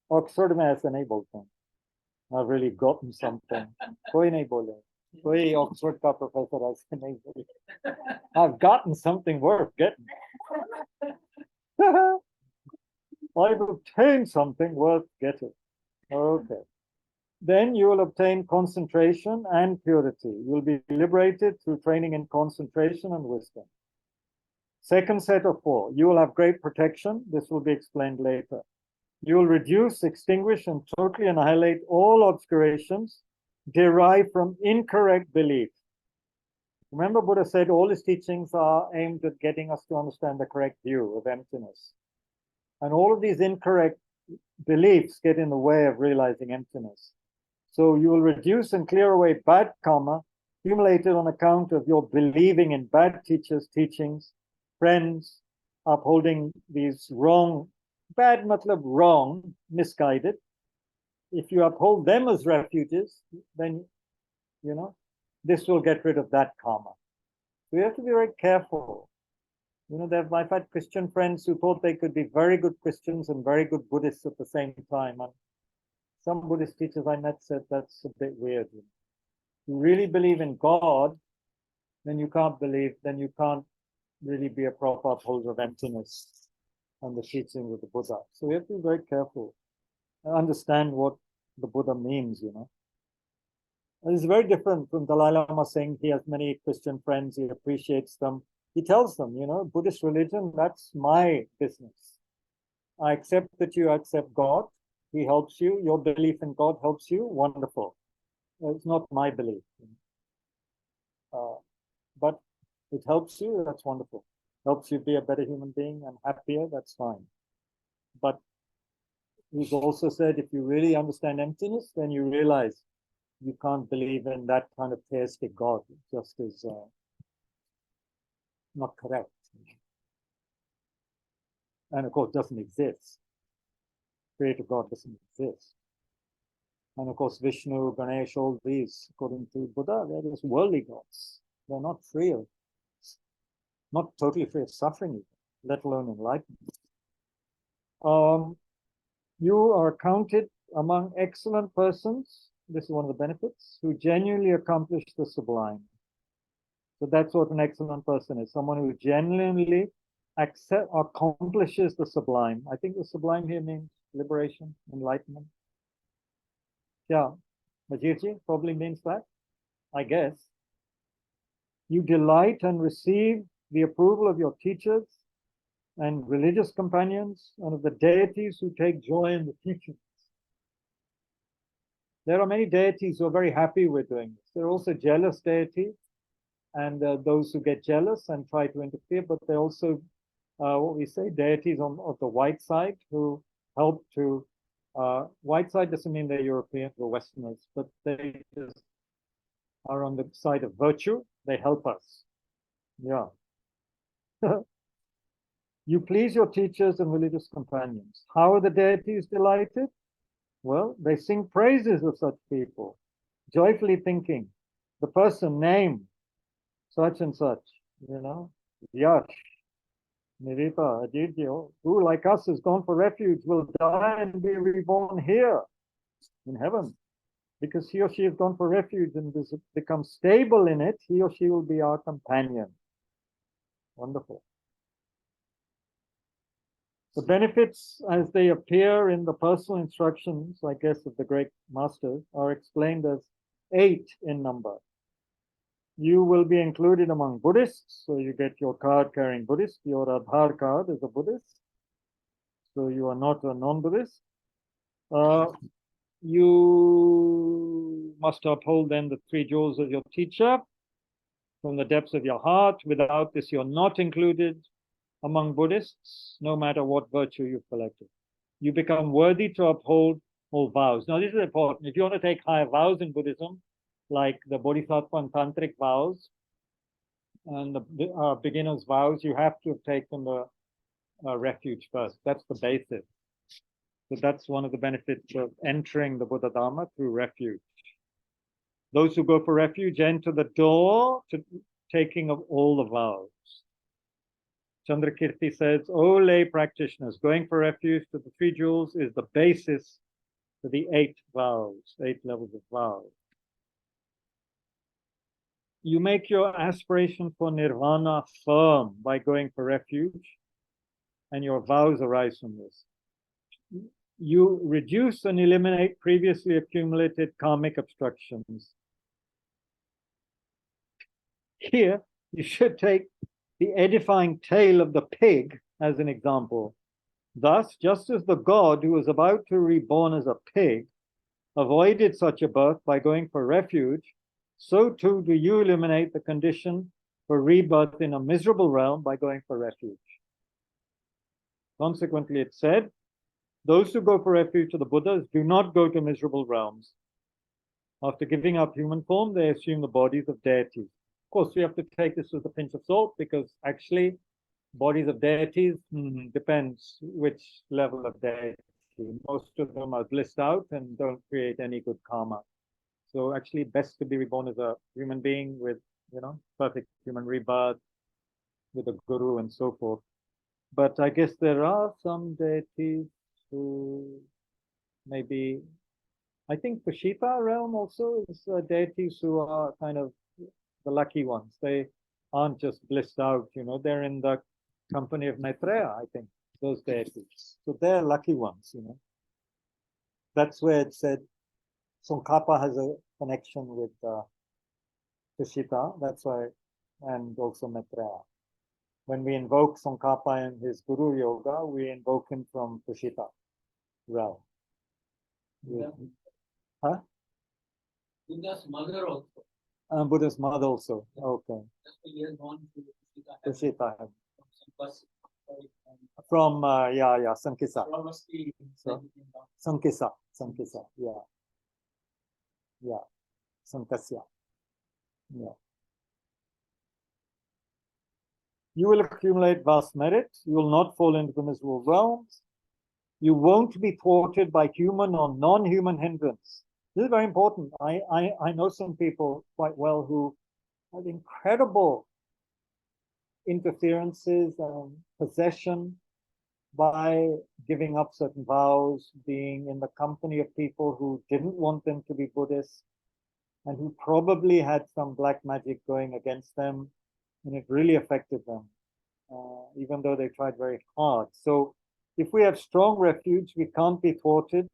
[SPEAKER 1] Oxford में ऐसा नहीं बोलते हैं. I've really gotten something. कोई नहीं बोले. कोई Oxford का professor ऐसे नहीं बोले. I've gotten something worth getting. I've obtained something worth getting. Okay. Then you will obtain concentration and purity. You will be liberated through training in concentration and wisdom. Second set of 4, you will have great protection. This will be explained later. You'll reduce, extinguish, and totally annihilate all obscurations derived from incorrect belief. Remember, Buddha said all his teachings are aimed at getting us to understand the correct view of emptiness. And all of these incorrect beliefs get in the way of realizing emptiness. So you will reduce and clear away bad karma accumulated on account of your believing in bad teachers' teachings, friends, upholding these wrong, bad matlab wrong, misguided. If you uphold them as refuges, then, you know, this will get rid of that karma. So you have to be very careful. You know, I've had Christian friends who thought they could be very good Christians and very good Buddhists at the same time. And some Buddhist teachers I met said that's a bit weird. If you really believe in God, then you can't really be a proper upholder of emptiness and the teachings of the Buddha. So we have to be very careful and understand what the Buddha means, you know. And it's very different from Dalai Lama saying he has many Christian friends, he appreciates them. He tells them, you know, Buddhist religion, that's my business. I accept that you accept God. He helps you. Your belief in God helps you. Wonderful. It's not my belief. But it helps you. That's wonderful. Helps you be a better human being and happier. That's fine. But he's also said, if you really understand emptiness, then you realize you can't believe in that kind of theistic God. It just is not correct. And of course, doesn't exist. Creator God doesn't exist. And of course, Vishnu, Ganesh, all these, according to Buddha, they're just worldly gods. They're not free of, not totally free of suffering, let alone enlightenment. You are counted among excellent persons. This is one of the benefits, who genuinely accomplish the sublime. So that's what an excellent person is, someone who genuinely accomplishes the sublime. I think the sublime here means liberation, enlightenment. Yeah, Majirji probably means that, I guess. You delight and receive the approval of your teachers and religious companions and of the deities who take joy in the teachings. There are many deities who are very happy with doing this. There are also jealous deities and those who get jealous and try to interfere, but they also, what we say, deities of the white side who help to, white side doesn't mean they're Europeans or Westerners, but they just are on the side of virtue. They help us. Yeah. You please your teachers and religious companions. How are the deities delighted? Well, they sing praises of such people, joyfully thinking, the person named such and such, you know, Yash, Nirita, Aditya, who like us has gone for refuge, will die and be reborn here in heaven. Because he or she has gone for refuge and become stable in it, he or she will be our companion. Wonderful. The benefits as they appear in the personal instructions, I guess, of the great masters are explained as 8 in number. You will be included among Buddhists, so you get your card carrying Buddhist, your Aadhaar card is a Buddhist, so you are not a non-Buddhist. You must uphold then the 3 jewels of your teacher from the depths of your heart. Without this, you're not included among Buddhists, no matter what virtue you've collected. You become worthy to uphold all vows. Now, this is important. If you want to take higher vows in Buddhism, like the Bodhisattva and Tantric vows and the beginner's vows, you have to have taken the refuge first. That's the basis. So that's one of the benefits of entering the Buddha Dharma through refuge. Those who go for refuge enter the door to taking of all the vows. Chandrakirti says, "O lay practitioners, going for refuge to the 3 jewels is the basis for the 8 vows, 8 levels of vows. You make your aspiration for nirvana firm by going for refuge, and your vows arise from this. You reduce and eliminate previously accumulated karmic obstructions. Here, you should take the edifying tale of the pig as an example. Thus, just as the god who was about to reborn as a pig avoided such a birth by going for refuge, so too do you eliminate the condition for rebirth in a miserable realm by going for refuge. Consequently, it said, those who go for refuge to the Buddhas do not go to miserable realms. After giving up human form, they assume the bodies of deities. Of course, we have to take this with a pinch of salt because actually, bodies of deities depends which level of deity. Most of them are blissed out and don't create any good karma. So actually, best to be reborn as a human being with, perfect human rebirth, with a guru and so forth. But I guess there are some deities who maybe, I think Tushita realm also is deities who are kind of the lucky ones. They aren't just blissed out, they're in the company of Maitreya, I think, those deities. So they're lucky ones, That's where it said Tsongkhapa has a connection with Tushita, that's why, and also Maitreya. When we invoke Tsongkhapa in his Guru Yoga, we invoke him from Tushita realm.
[SPEAKER 3] Yeah.
[SPEAKER 1] Huh?
[SPEAKER 3] Buddha's mother also.
[SPEAKER 1] Buddha's mother also. Okay.
[SPEAKER 3] Just a year gone to
[SPEAKER 1] Tushita.
[SPEAKER 3] From
[SPEAKER 1] From Sankisa.
[SPEAKER 3] Probably
[SPEAKER 1] Sankisa. Yeah. Sankasya. Yeah. You will accumulate vast merit. You will not fall into the miserable realms. You won't be thwarted by human or non-human hindrance. This is very important. I know some people quite well who have incredible interferences and possession by giving up certain vows, being in the company of people who didn't want them to be Buddhist and who probably had some black magic going against them, and it really affected them, even though they tried very hard. So if we have strong refuge, we can't be thwarted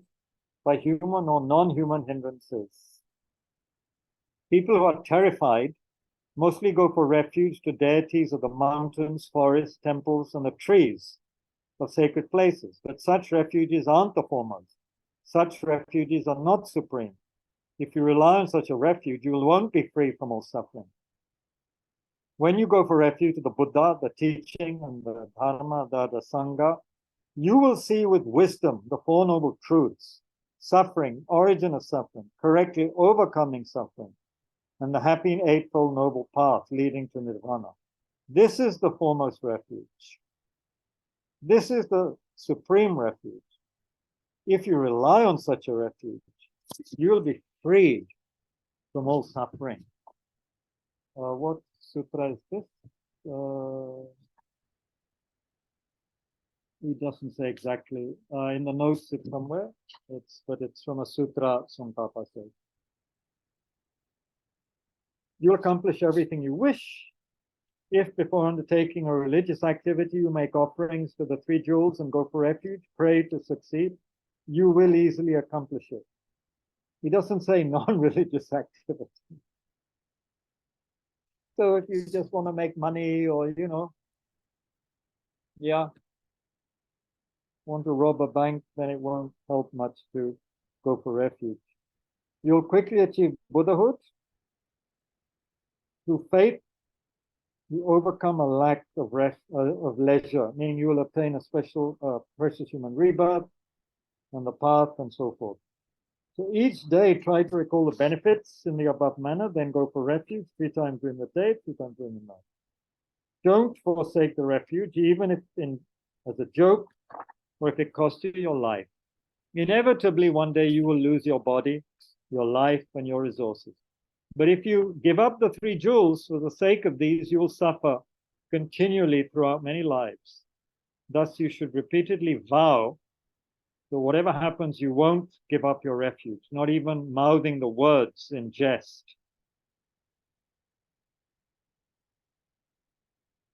[SPEAKER 1] by human or non-human hindrances. People who are terrified mostly go for refuge to deities of the mountains, forests, temples, and the trees of sacred places. But such refuges aren't the foremost. Such refuges are not supreme. If you rely on such a refuge, you won't be free from all suffering. When you go for refuge to the Buddha, the teaching, and the Dharma, the Sangha, you will see with wisdom the Four Noble Truths, suffering, origin of suffering, correctly overcoming suffering, and the happy Eightfold Noble Path leading to Nirvana. This is the foremost refuge. This is the supreme refuge. If you rely on such a refuge, you'll be freed from all suffering. What sutra is this? It doesn't say exactly. In the notes it's somewhere, but it's from a sutra Tsongkhapa says. You accomplish everything you wish. If before undertaking a religious activity you make offerings to the three jewels and go for refuge, pray to succeed, you will easily accomplish it. He doesn't say non-religious activity. So if you just want to make money or, want to rob a bank, then it won't help much to go for refuge. You'll quickly achieve Buddhahood. Through faith, you overcome a lack of rest, of leisure, meaning you will obtain a special precious human rebirth on the path and so forth. So each day, try to recall the benefits in the above manner, then go for refuge 3 times during the day, 3 times during the night. Don't forsake the refuge, even if as a joke, or if it costs you your life. Inevitably, one day you will lose your body, your life, and your resources. But if you give up the 3 jewels for the sake of these, you will suffer continually throughout many lives. Thus, you should repeatedly vow that whatever happens, you won't give up your refuge, not even mouthing the words in jest.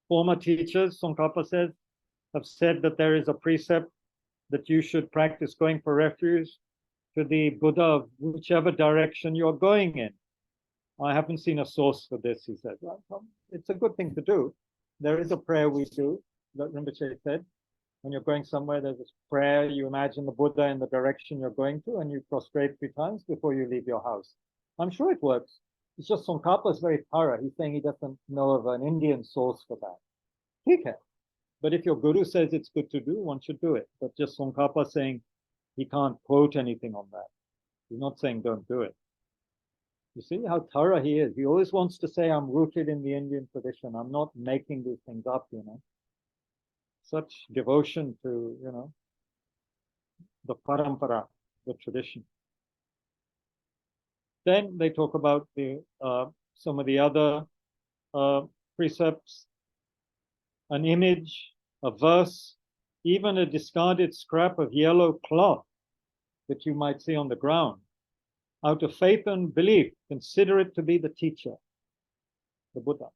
[SPEAKER 1] Former teachers, Tsongkhapa says, have said that there is a precept that you should practice going for refuge to the Buddha of whichever direction you're going in. I haven't seen a source for this, he said. Well, it's a good thing to do. There is a prayer we do, that Rinpoche said, When you're going somewhere, there's this prayer, you imagine the Buddha in the direction you're going to, and you prostrate 3 times before you leave your house. I'm sure it works. It's just Tsongkhapa is very thorough. He's saying he doesn't know of an Indian source for that. Okay. But if your guru says it's good to do, one should do it. But just Tsongkhapa saying he can't quote anything on that. He's not saying don't do it. You see how thorough he is. He always wants to say, I'm rooted in the Indian tradition. I'm not making these things up, you know. Such devotion to, you know, the parampara, the tradition. Then they talk about the some of the other precepts, an image, a verse, even a discarded scrap of yellow cloth that you might see on the ground. Out of faith and belief, consider it to be the teacher, the Buddha.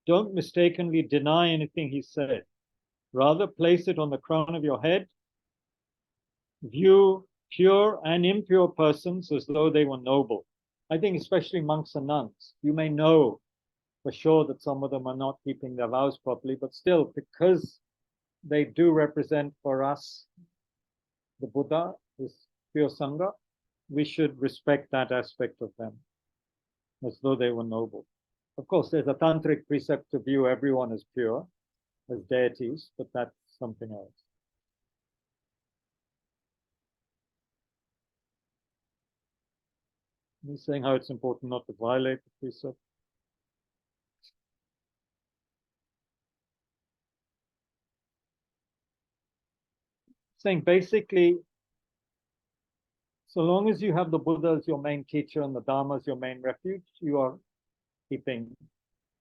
[SPEAKER 1] Don't mistakenly deny anything he said. Rather, place it on the crown of your head. View pure and impure persons as though they were noble. I think especially monks and nuns, you may know for sure that some of them are not keeping their vows properly, but still, because they do represent for us the Buddha, this pure Sangha, we should respect that aspect of them as though they were noble. Of course, there's a tantric precept to view everyone as pure, as deities, but that's something else. He's saying how it's important not to violate the precept. Saying basically, so long as you have the Buddha as your main teacher and the Dharma as your main refuge, you are keeping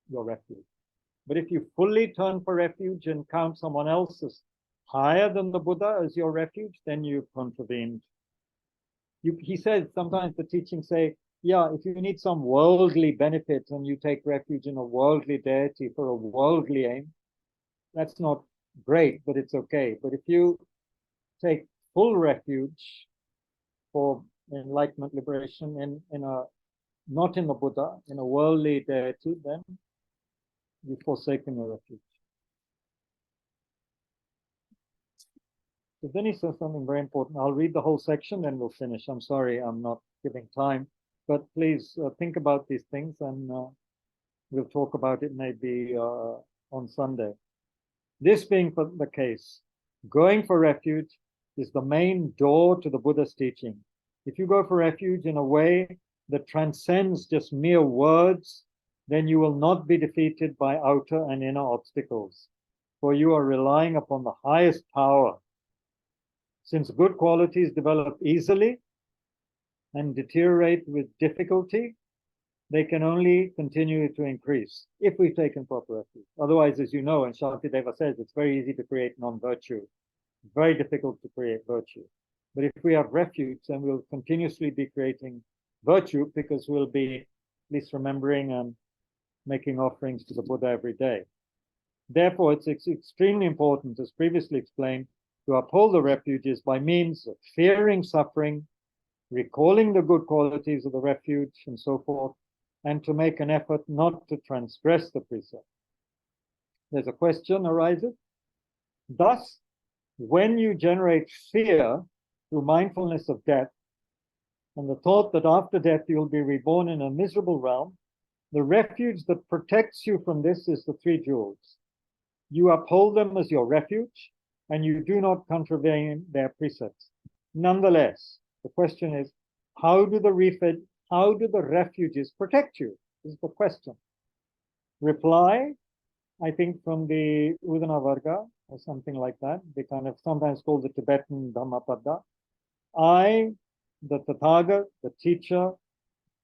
[SPEAKER 1] your refuge. But if you fully turn for refuge and count someone else as higher than the Buddha as your refuge, then you've contravened. He says sometimes the teachings say, yeah, if you need some worldly benefit and you take refuge in a worldly deity for a worldly aim, that's not great, but it's okay. But if you take full refuge for enlightenment, liberation in a not in the Buddha, in a worldly deity, then you've forsaken your refuge. So then he says something very important. I'll read the whole section, then we'll finish. I'm sorry, I'm not giving time, but please think about these things, and we'll talk about it maybe on Sunday. This being the case, going for refuge is the main door to the Buddha's teaching. If you go for refuge in a way that transcends just mere words, then you will not be defeated by outer and inner obstacles, for you are relying upon the highest power. Since good qualities develop easily and deteriorate with difficulty, they can only continue to increase if we've taken proper refuge. Otherwise, as you know, and Shantideva says, it's very easy to create non-virtue, very difficult to create virtue. But if we have refuge, then we'll continuously be creating virtue, because we'll be at least remembering and making offerings to the Buddha every day. Therefore, it's extremely important, as previously explained, to uphold the refuges by means of fearing suffering, recalling the good qualities of the refuge, and so forth, and to make an effort not to transgress the precept. There's a question arises. Thus, when you generate fear through mindfulness of death, and the thought that after death you'll be reborn in a miserable realm, the refuge that protects you from this is the 3 jewels. You uphold them as your refuge, and you do not contravene their precepts. Nonetheless, the question is, how do the refuges protect you? This is the question. Reply, I think from the Udana Varga, or something like that. They kind of sometimes call the Tibetan Dhammapada. I, the Tathagat, the teacher,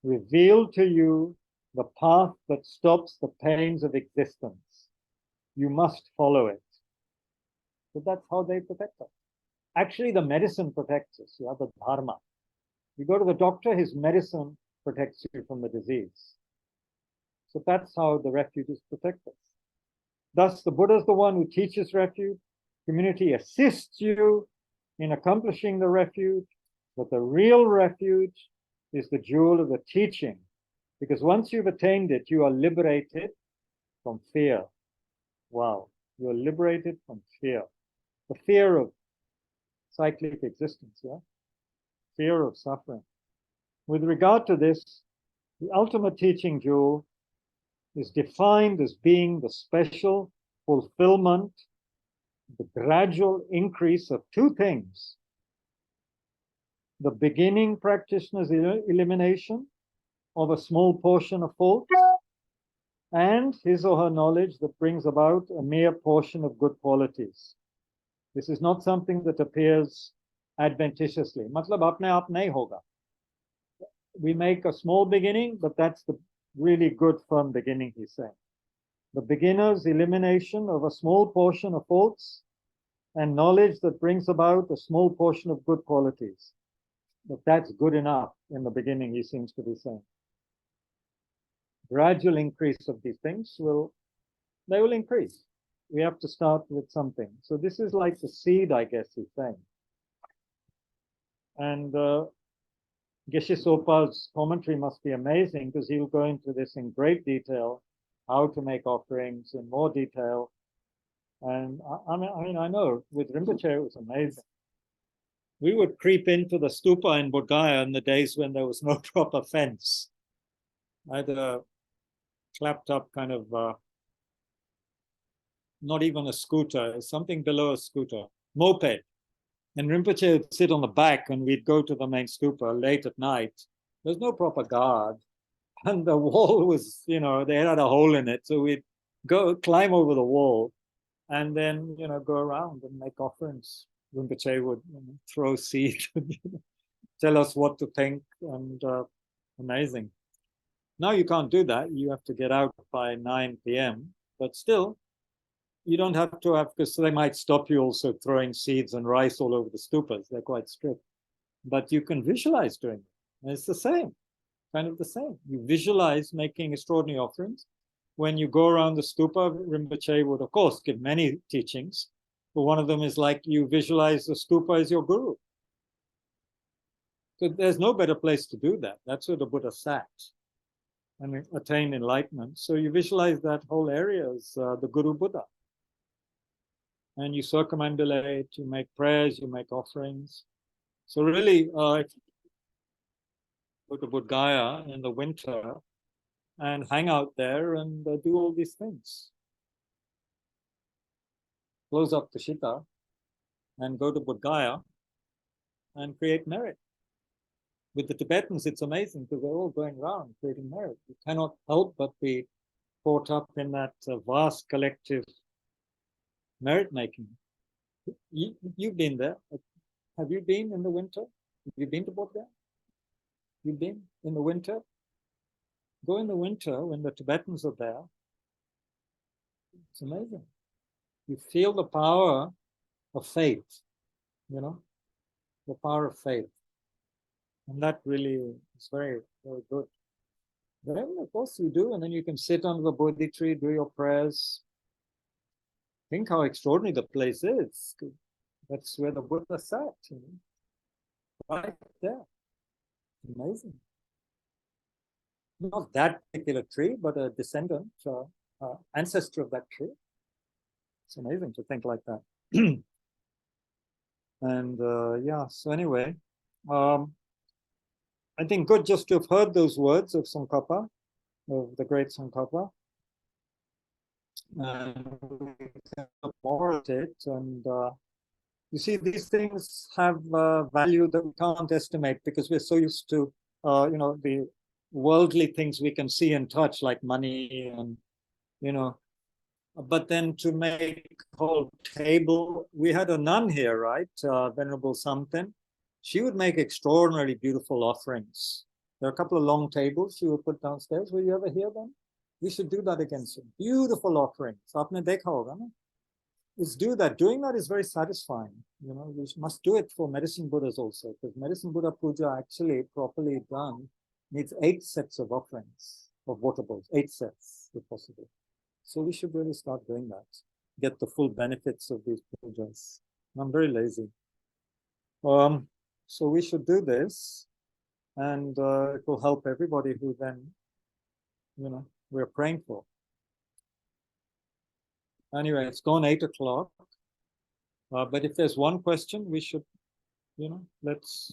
[SPEAKER 1] reveal to you the path that stops the pains of existence. You must follow it. So that's how they protect us. Actually, the medicine protects us. You have the dharma. You go to the doctor, his medicine protects you from the disease. So that's how the refuges protect us. Thus, the Buddha is the one who teaches refuge. Community assists you in accomplishing the refuge, but the real refuge is the jewel of the teaching. Because once you've attained it, you are liberated from fear. Wow, you are liberated from fear. the fear of cyclic existence, yeah? Fear of suffering. With regard to this, the ultimate teaching jewel is defined as being the special fulfillment, the gradual increase of two things: the beginning practitioner's elimination of a small portion of fault, and his or her knowledge that brings about a mere portion of good qualities. This is not something that appears adventitiously. Matlab apne aap nahi hoga. We make a small beginning, but that's the really good firm beginning, he's saying. The beginner's elimination of a small portion of faults and knowledge that brings about a small portion of good qualities. But that's good enough in the beginning, he seems to be saying. Gradual increase of these things will increase. We have to start with something. So this is like the seed, I guess he's saying. And Geshe Sopa's commentary must be amazing, because he'll go into this in great detail, how to make offerings in more detail. And I mean, I know with Rinpoche it was amazing. We would creep into the stupa in Bodh Gaya in the days when there was no proper fence. I had a clapped up kind of, not even a scooter, something below a scooter, moped. And Rinpoche would sit on the back and we'd go to the main stupa late at night. There's no proper guard. And the wall was, they had a hole in it. So we'd go climb over the wall and then, go around and make offerings. Rinpoche would throw seed, tell us what to think, and amazing. Now you can't do that. You have to get out by 9 p.m. But still, you don't have to have, because they might stop you also throwing seeds and rice all over the stupas. They're quite strict. But you can visualize doing it. And it's the same, kind of the same. You visualize making extraordinary offerings. When you go around the stupa, Rinpoche would, of course, give many teachings. But one of them is like you visualize the stupa as your guru. So there's no better place to do that. That's where the Buddha sat and attained enlightenment. So you visualize that whole area as the Guru Buddha. And you circumambulate, you make prayers, you make offerings. So really, go to Bodh Gaya in the winter and hang out there and do all these things. Close up Tushita and go to Bodh Gaya and create merit. With the Tibetans, it's amazing because they're all going around creating merit. You cannot help but be caught up in that vast collective merit making. You've been there. Have you been in the winter? Have you been to Bodh Gaya? You've been in the winter? Go in the winter when the Tibetans are there. It's amazing. You feel the power of faith, the power of faith. And that really is very, very good. Then, of course, you do, and then you can sit under the Bodhi tree, do your prayers. Think how extraordinary the place is. That's where the Buddha sat, right there. Amazing. Not that particular tree, but a descendant, ancestor of that tree. It's amazing to think like that. And yeah, so anyway, I think good just to have heard those words of Tsongkhapa, of the great Tsongkhapa. And we can look more at it. And you see, these things have value that we can't estimate because we're so used to, the worldly things we can see and touch, like money and, But then to make a whole table, we had a nun here, right? Venerable Samten. She would make extraordinarily beautiful offerings. There are a couple of long tables she would put downstairs. Will you ever hear them? We should do that again soon. Beautiful offerings. Aapne dekha hoga na? Let's do that. Doing that is very satisfying. We must do it for medicine Buddhas also, because medicine Buddha puja actually properly done needs 8 sets of offerings of water bowls, 8 sets if possible. So we should really start doing that. Get the full benefits of these pujas. I'm very lazy. So we should do this, and it will help everybody who then, we're praying for. Anyway, it's gone 8 o'clock. But if there's one question, we should, let's,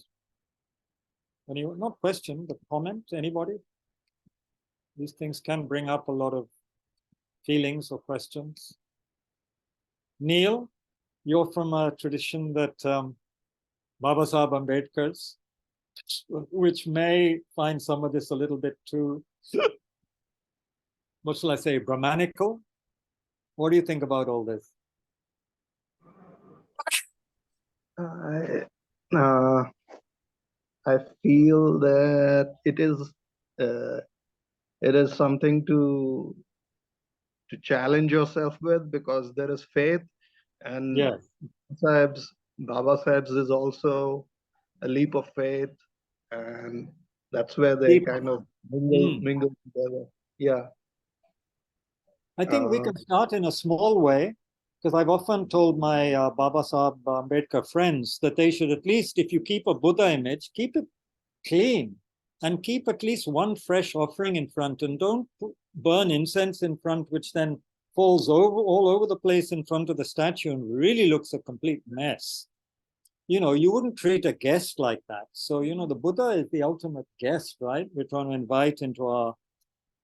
[SPEAKER 1] anyone, not question, but comment, anybody? These things can bring up a lot of feelings or questions. Neil, you're from a tradition that Baba Sahib Ambedkar's, which may find some of this a little bit too, what shall I say, Brahmanical. What do you think about all this?
[SPEAKER 4] I feel that it is something to challenge yourself with, because there is faith, and
[SPEAKER 1] Yes.
[SPEAKER 4] Baba Sahib's is also a leap of faith, and that's where they kind of mingle together. Yeah.
[SPEAKER 1] I think we can start in a small way, because I've often told my Baba Sahib Ambedkar friends that they should at least, if you keep a Buddha image, keep it clean and keep at least one fresh offering in front, and don't burn incense in front, which then falls all over the place in front of the statue and really looks a complete mess. You wouldn't treat a guest like that. So, the Buddha is the ultimate guest, right? We're trying to invite into our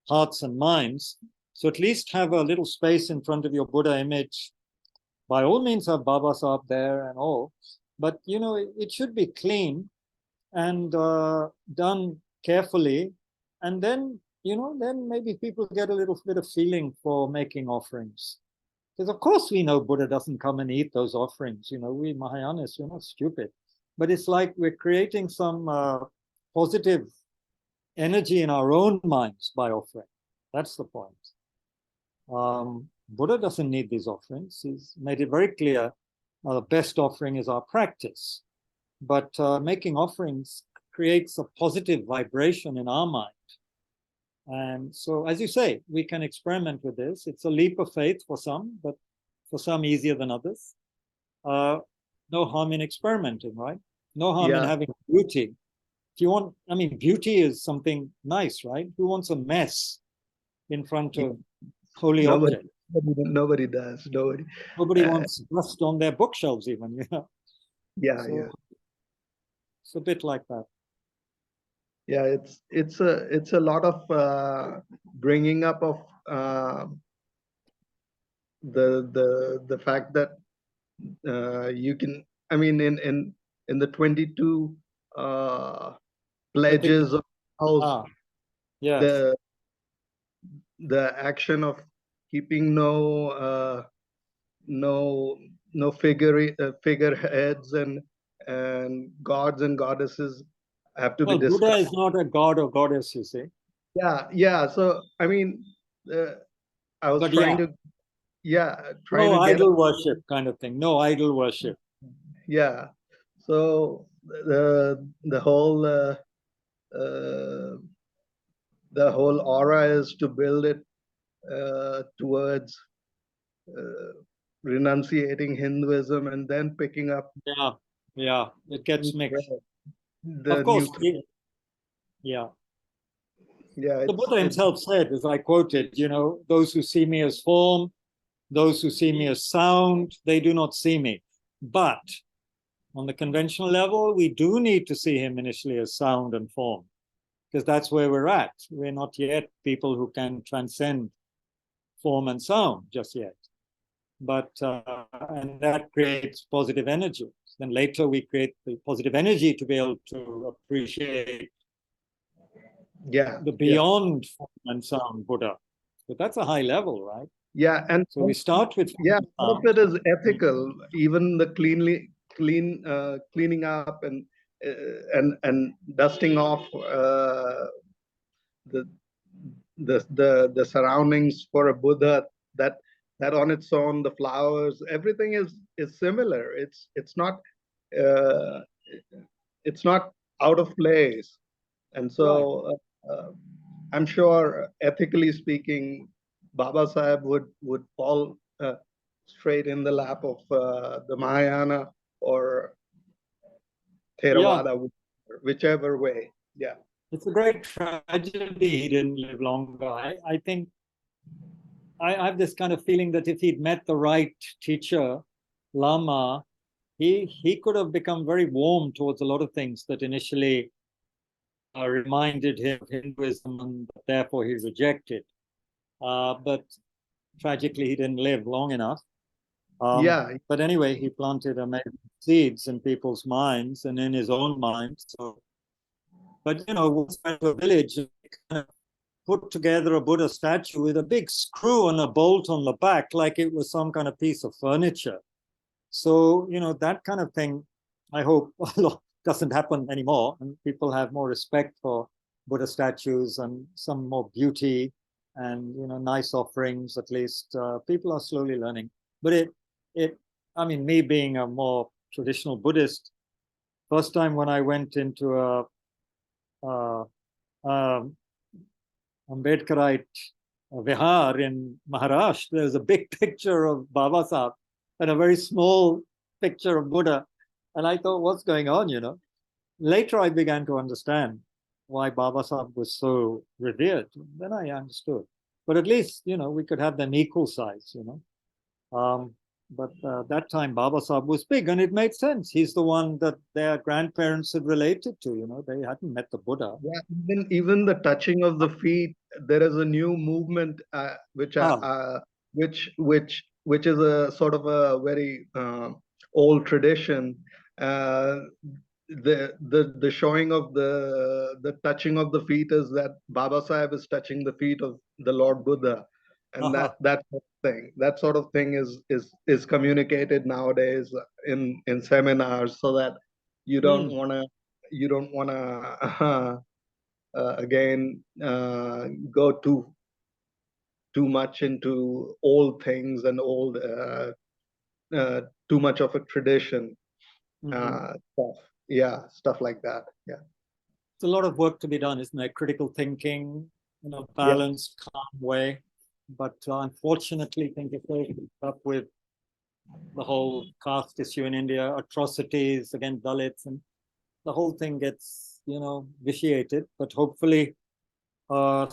[SPEAKER 1] hearts and minds. So at least have a little space in front of your Buddha image. By all means, have Baba Sahib there and all. But, it should be clean and done carefully. And then, then maybe people get a little bit of feeling for making offerings. Because of course we know Buddha doesn't come and eat those offerings. We Mahayanists, we're not stupid. But it's like we're creating some positive energy in our own minds by offering. That's the point. Buddha doesn't need these offerings. He's made it very clear the best offering is our practice. But making offerings creates a positive vibration in our mind. And so, as you say, we can experiment with this. It's a leap of faith for some, but for some easier than others. No harm in experimenting, right? No harm in having beauty. If you want, beauty is something nice, right? Who wants a mess in front of holy object?
[SPEAKER 4] Nobody does.
[SPEAKER 1] Nobody wants dust on their bookshelves even,
[SPEAKER 4] Yeah,
[SPEAKER 1] so, it's a bit like that.
[SPEAKER 4] Yeah, it's a lot of bringing up of the fact that you can, in the 22 pledges of house,
[SPEAKER 1] yes.
[SPEAKER 4] the action of keeping no figureheads and gods and goddesses have to be discussed.
[SPEAKER 1] Buddha is not a god or goddess, you see.
[SPEAKER 4] Yeah. So I was trying to
[SPEAKER 1] no idol worship kind of thing. No idol worship.
[SPEAKER 4] Yeah. So the whole aura is to build it towards renunciating Hinduism and then picking up.
[SPEAKER 1] Yeah, it gets mixed.
[SPEAKER 4] Of course.
[SPEAKER 1] The Buddha himself said, as I quoted, those who see me as form, those who see me as sound, they do not see me. But on the conventional level, we do need to see him initially as sound and form, because that's where we're at. We're not yet people who can transcend form and sound just yet. But, and that creates positive energy. Then later we create the positive energy to be able to appreciate the beyond form and sound Buddha. But that's a high level, right?
[SPEAKER 4] Yeah, and
[SPEAKER 1] so we start with
[SPEAKER 4] all of it is ethical. Even the cleaning up and dusting off the surroundings for a Buddha, that on its own, the flowers, everything is similar. It's not out of place, and so I'm sure, ethically speaking, Baba Sahib would fall straight in the lap of the Mahayana or Theravada, whichever way. Yeah,
[SPEAKER 1] it's a great tragedy he didn't live longer. I think I have this kind of feeling that if he'd met the right teacher, Lama, he could have become very warm towards a lot of things that initially reminded him of Hinduism, and therefore he rejected. But tragically, he didn't live long enough.
[SPEAKER 4] Yeah,
[SPEAKER 1] But anyway, he planted amazing seeds in people's minds and in his own mind. So, but once went to a village, kind of put together a Buddha statue with a big screw and a bolt on the back, like it was some kind of piece of furniture. So, that kind of thing, I hope doesn't happen anymore, and people have more respect for Buddha statues and some more beauty and, nice offerings. At least people are slowly learning. But I mean, me being a more traditional Buddhist, first time when I went into a Ambedkarite Vihar in Maharashtra, there's a big picture of Baba Sahib and a very small picture of Buddha. And I thought, what's going on, Later, I began to understand why Baba Sahib was so revered. Then I understood. But at least, we could have them equal size, But that time, Baba Sahib was big, and it made sense. He's the one that their grandparents had related to. They hadn't met the Buddha.
[SPEAKER 4] Yeah, even the touching of the feet. There is a new movement which is a sort of a very old tradition. The showing of the touching of the feet is that Baba Sahib is touching the feet of the Lord Buddha, and that sort of thing is communicated nowadays in seminars, so that you don't want to again go too much into old things and old too much of a tradition stuff. Yeah, stuff like that. Yeah,
[SPEAKER 1] it's a lot of work to be done, isn't there? Critical thinking, balanced, calm way. But unfortunately, things are taken up with the whole caste issue in India, atrocities against Dalits, and the whole thing gets, vitiated. But hopefully, I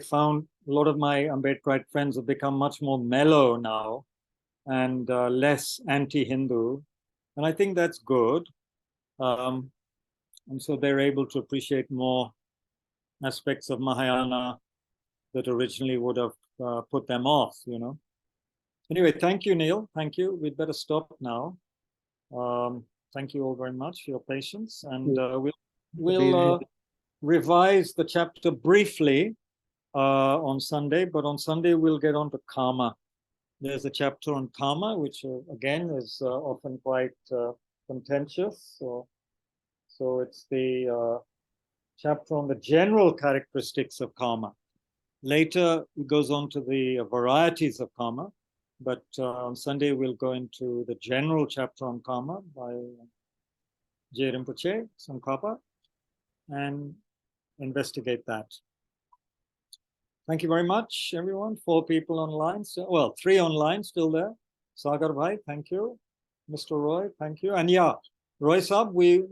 [SPEAKER 1] found a lot of my Ambedkarite friends have become much more mellow now and less anti-Hindu. And I think that's good. And so they're able to appreciate more aspects of Mahayana that originally would have put them off, Anyway, thank you, Neil. Thank you. We'd better stop now. Thank you all very much for your patience. And we'll revise the chapter briefly on Sunday, but on Sunday we'll get on to karma. There's a chapter on karma, which again is often quite contentious. So it's the chapter on the general characteristics of karma. Later, it goes on to the varieties of karma, but on Sunday, we'll go into the general chapter on karma by J. Rinpoche, Tsongkhapa, and investigate that. Thank you very much, everyone. 4 people online. Well, 3 online, still there. Sagar Bhai, thank you. Mr. Roy, thank you. And yeah, Roy Saab, we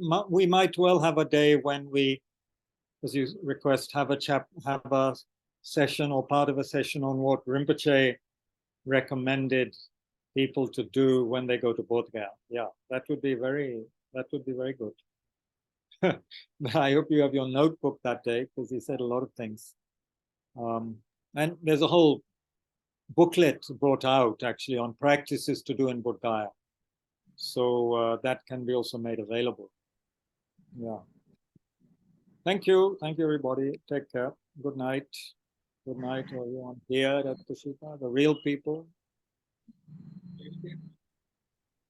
[SPEAKER 1] might well have a day when we, as you request, have a session or part of a session on what Rinpoche recommended people to do when they go to Bodh Gaya. Yeah, that would be very good. I hope you have your notebook that day, because he said a lot of things. And there's a whole booklet brought out actually on practices to do in Bodh Gaya. So that can be also made available. Yeah. Thank you. Thank you, everybody. Take care. Good night. Good night, everyone here at Tushita, the real people.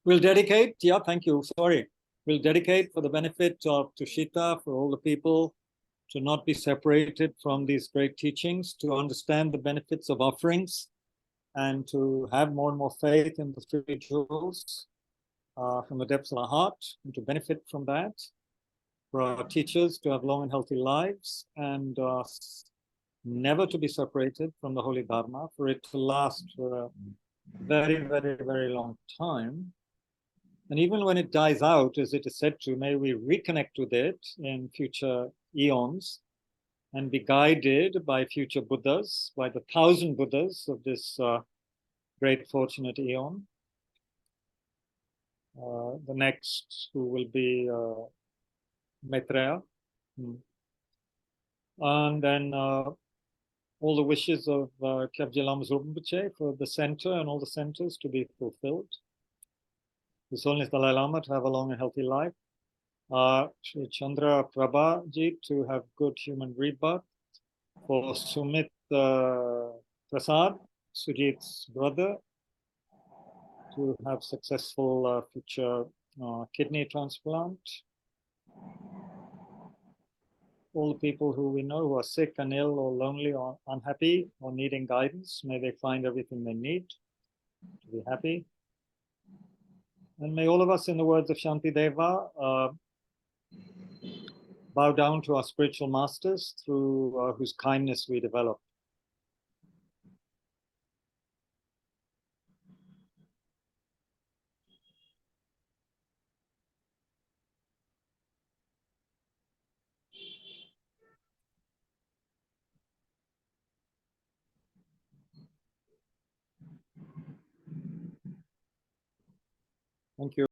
[SPEAKER 1] We'll dedicate, yeah, thank you, sorry. We'll dedicate for the benefit of Tushita, for all the people, to not be separated from these great teachings, to understand the benefits of offerings, and to have more and more faith in the 3 jewels from the depths of our heart, and to benefit from that, for our teachers to have long and healthy lives, and never to be separated from the Holy Dharma, for it to last for a very, very, very long time. And even when it dies out, as it is said to, may we reconnect with it in future eons and be guided by future Buddhas, by the 1,000 Buddhas of this great fortunate eon. The next who will be Maitreya. And then all the wishes of Kyabje Lama Rinpoche for the center and all the centers to be fulfilled. His Holiness Dalai Lama to have a long and healthy life. Sri Chandra Prabhaji to have good human rebirth. For Sumit Prasad, Sujit's brother, to have successful future kidney transplant. All the people who we know who are sick and ill or lonely or unhappy or needing guidance, may they find everything they need to be happy. And may all of us, in the words of Shantideva, bow down to our spiritual masters through whose kindness we develop. Thank you.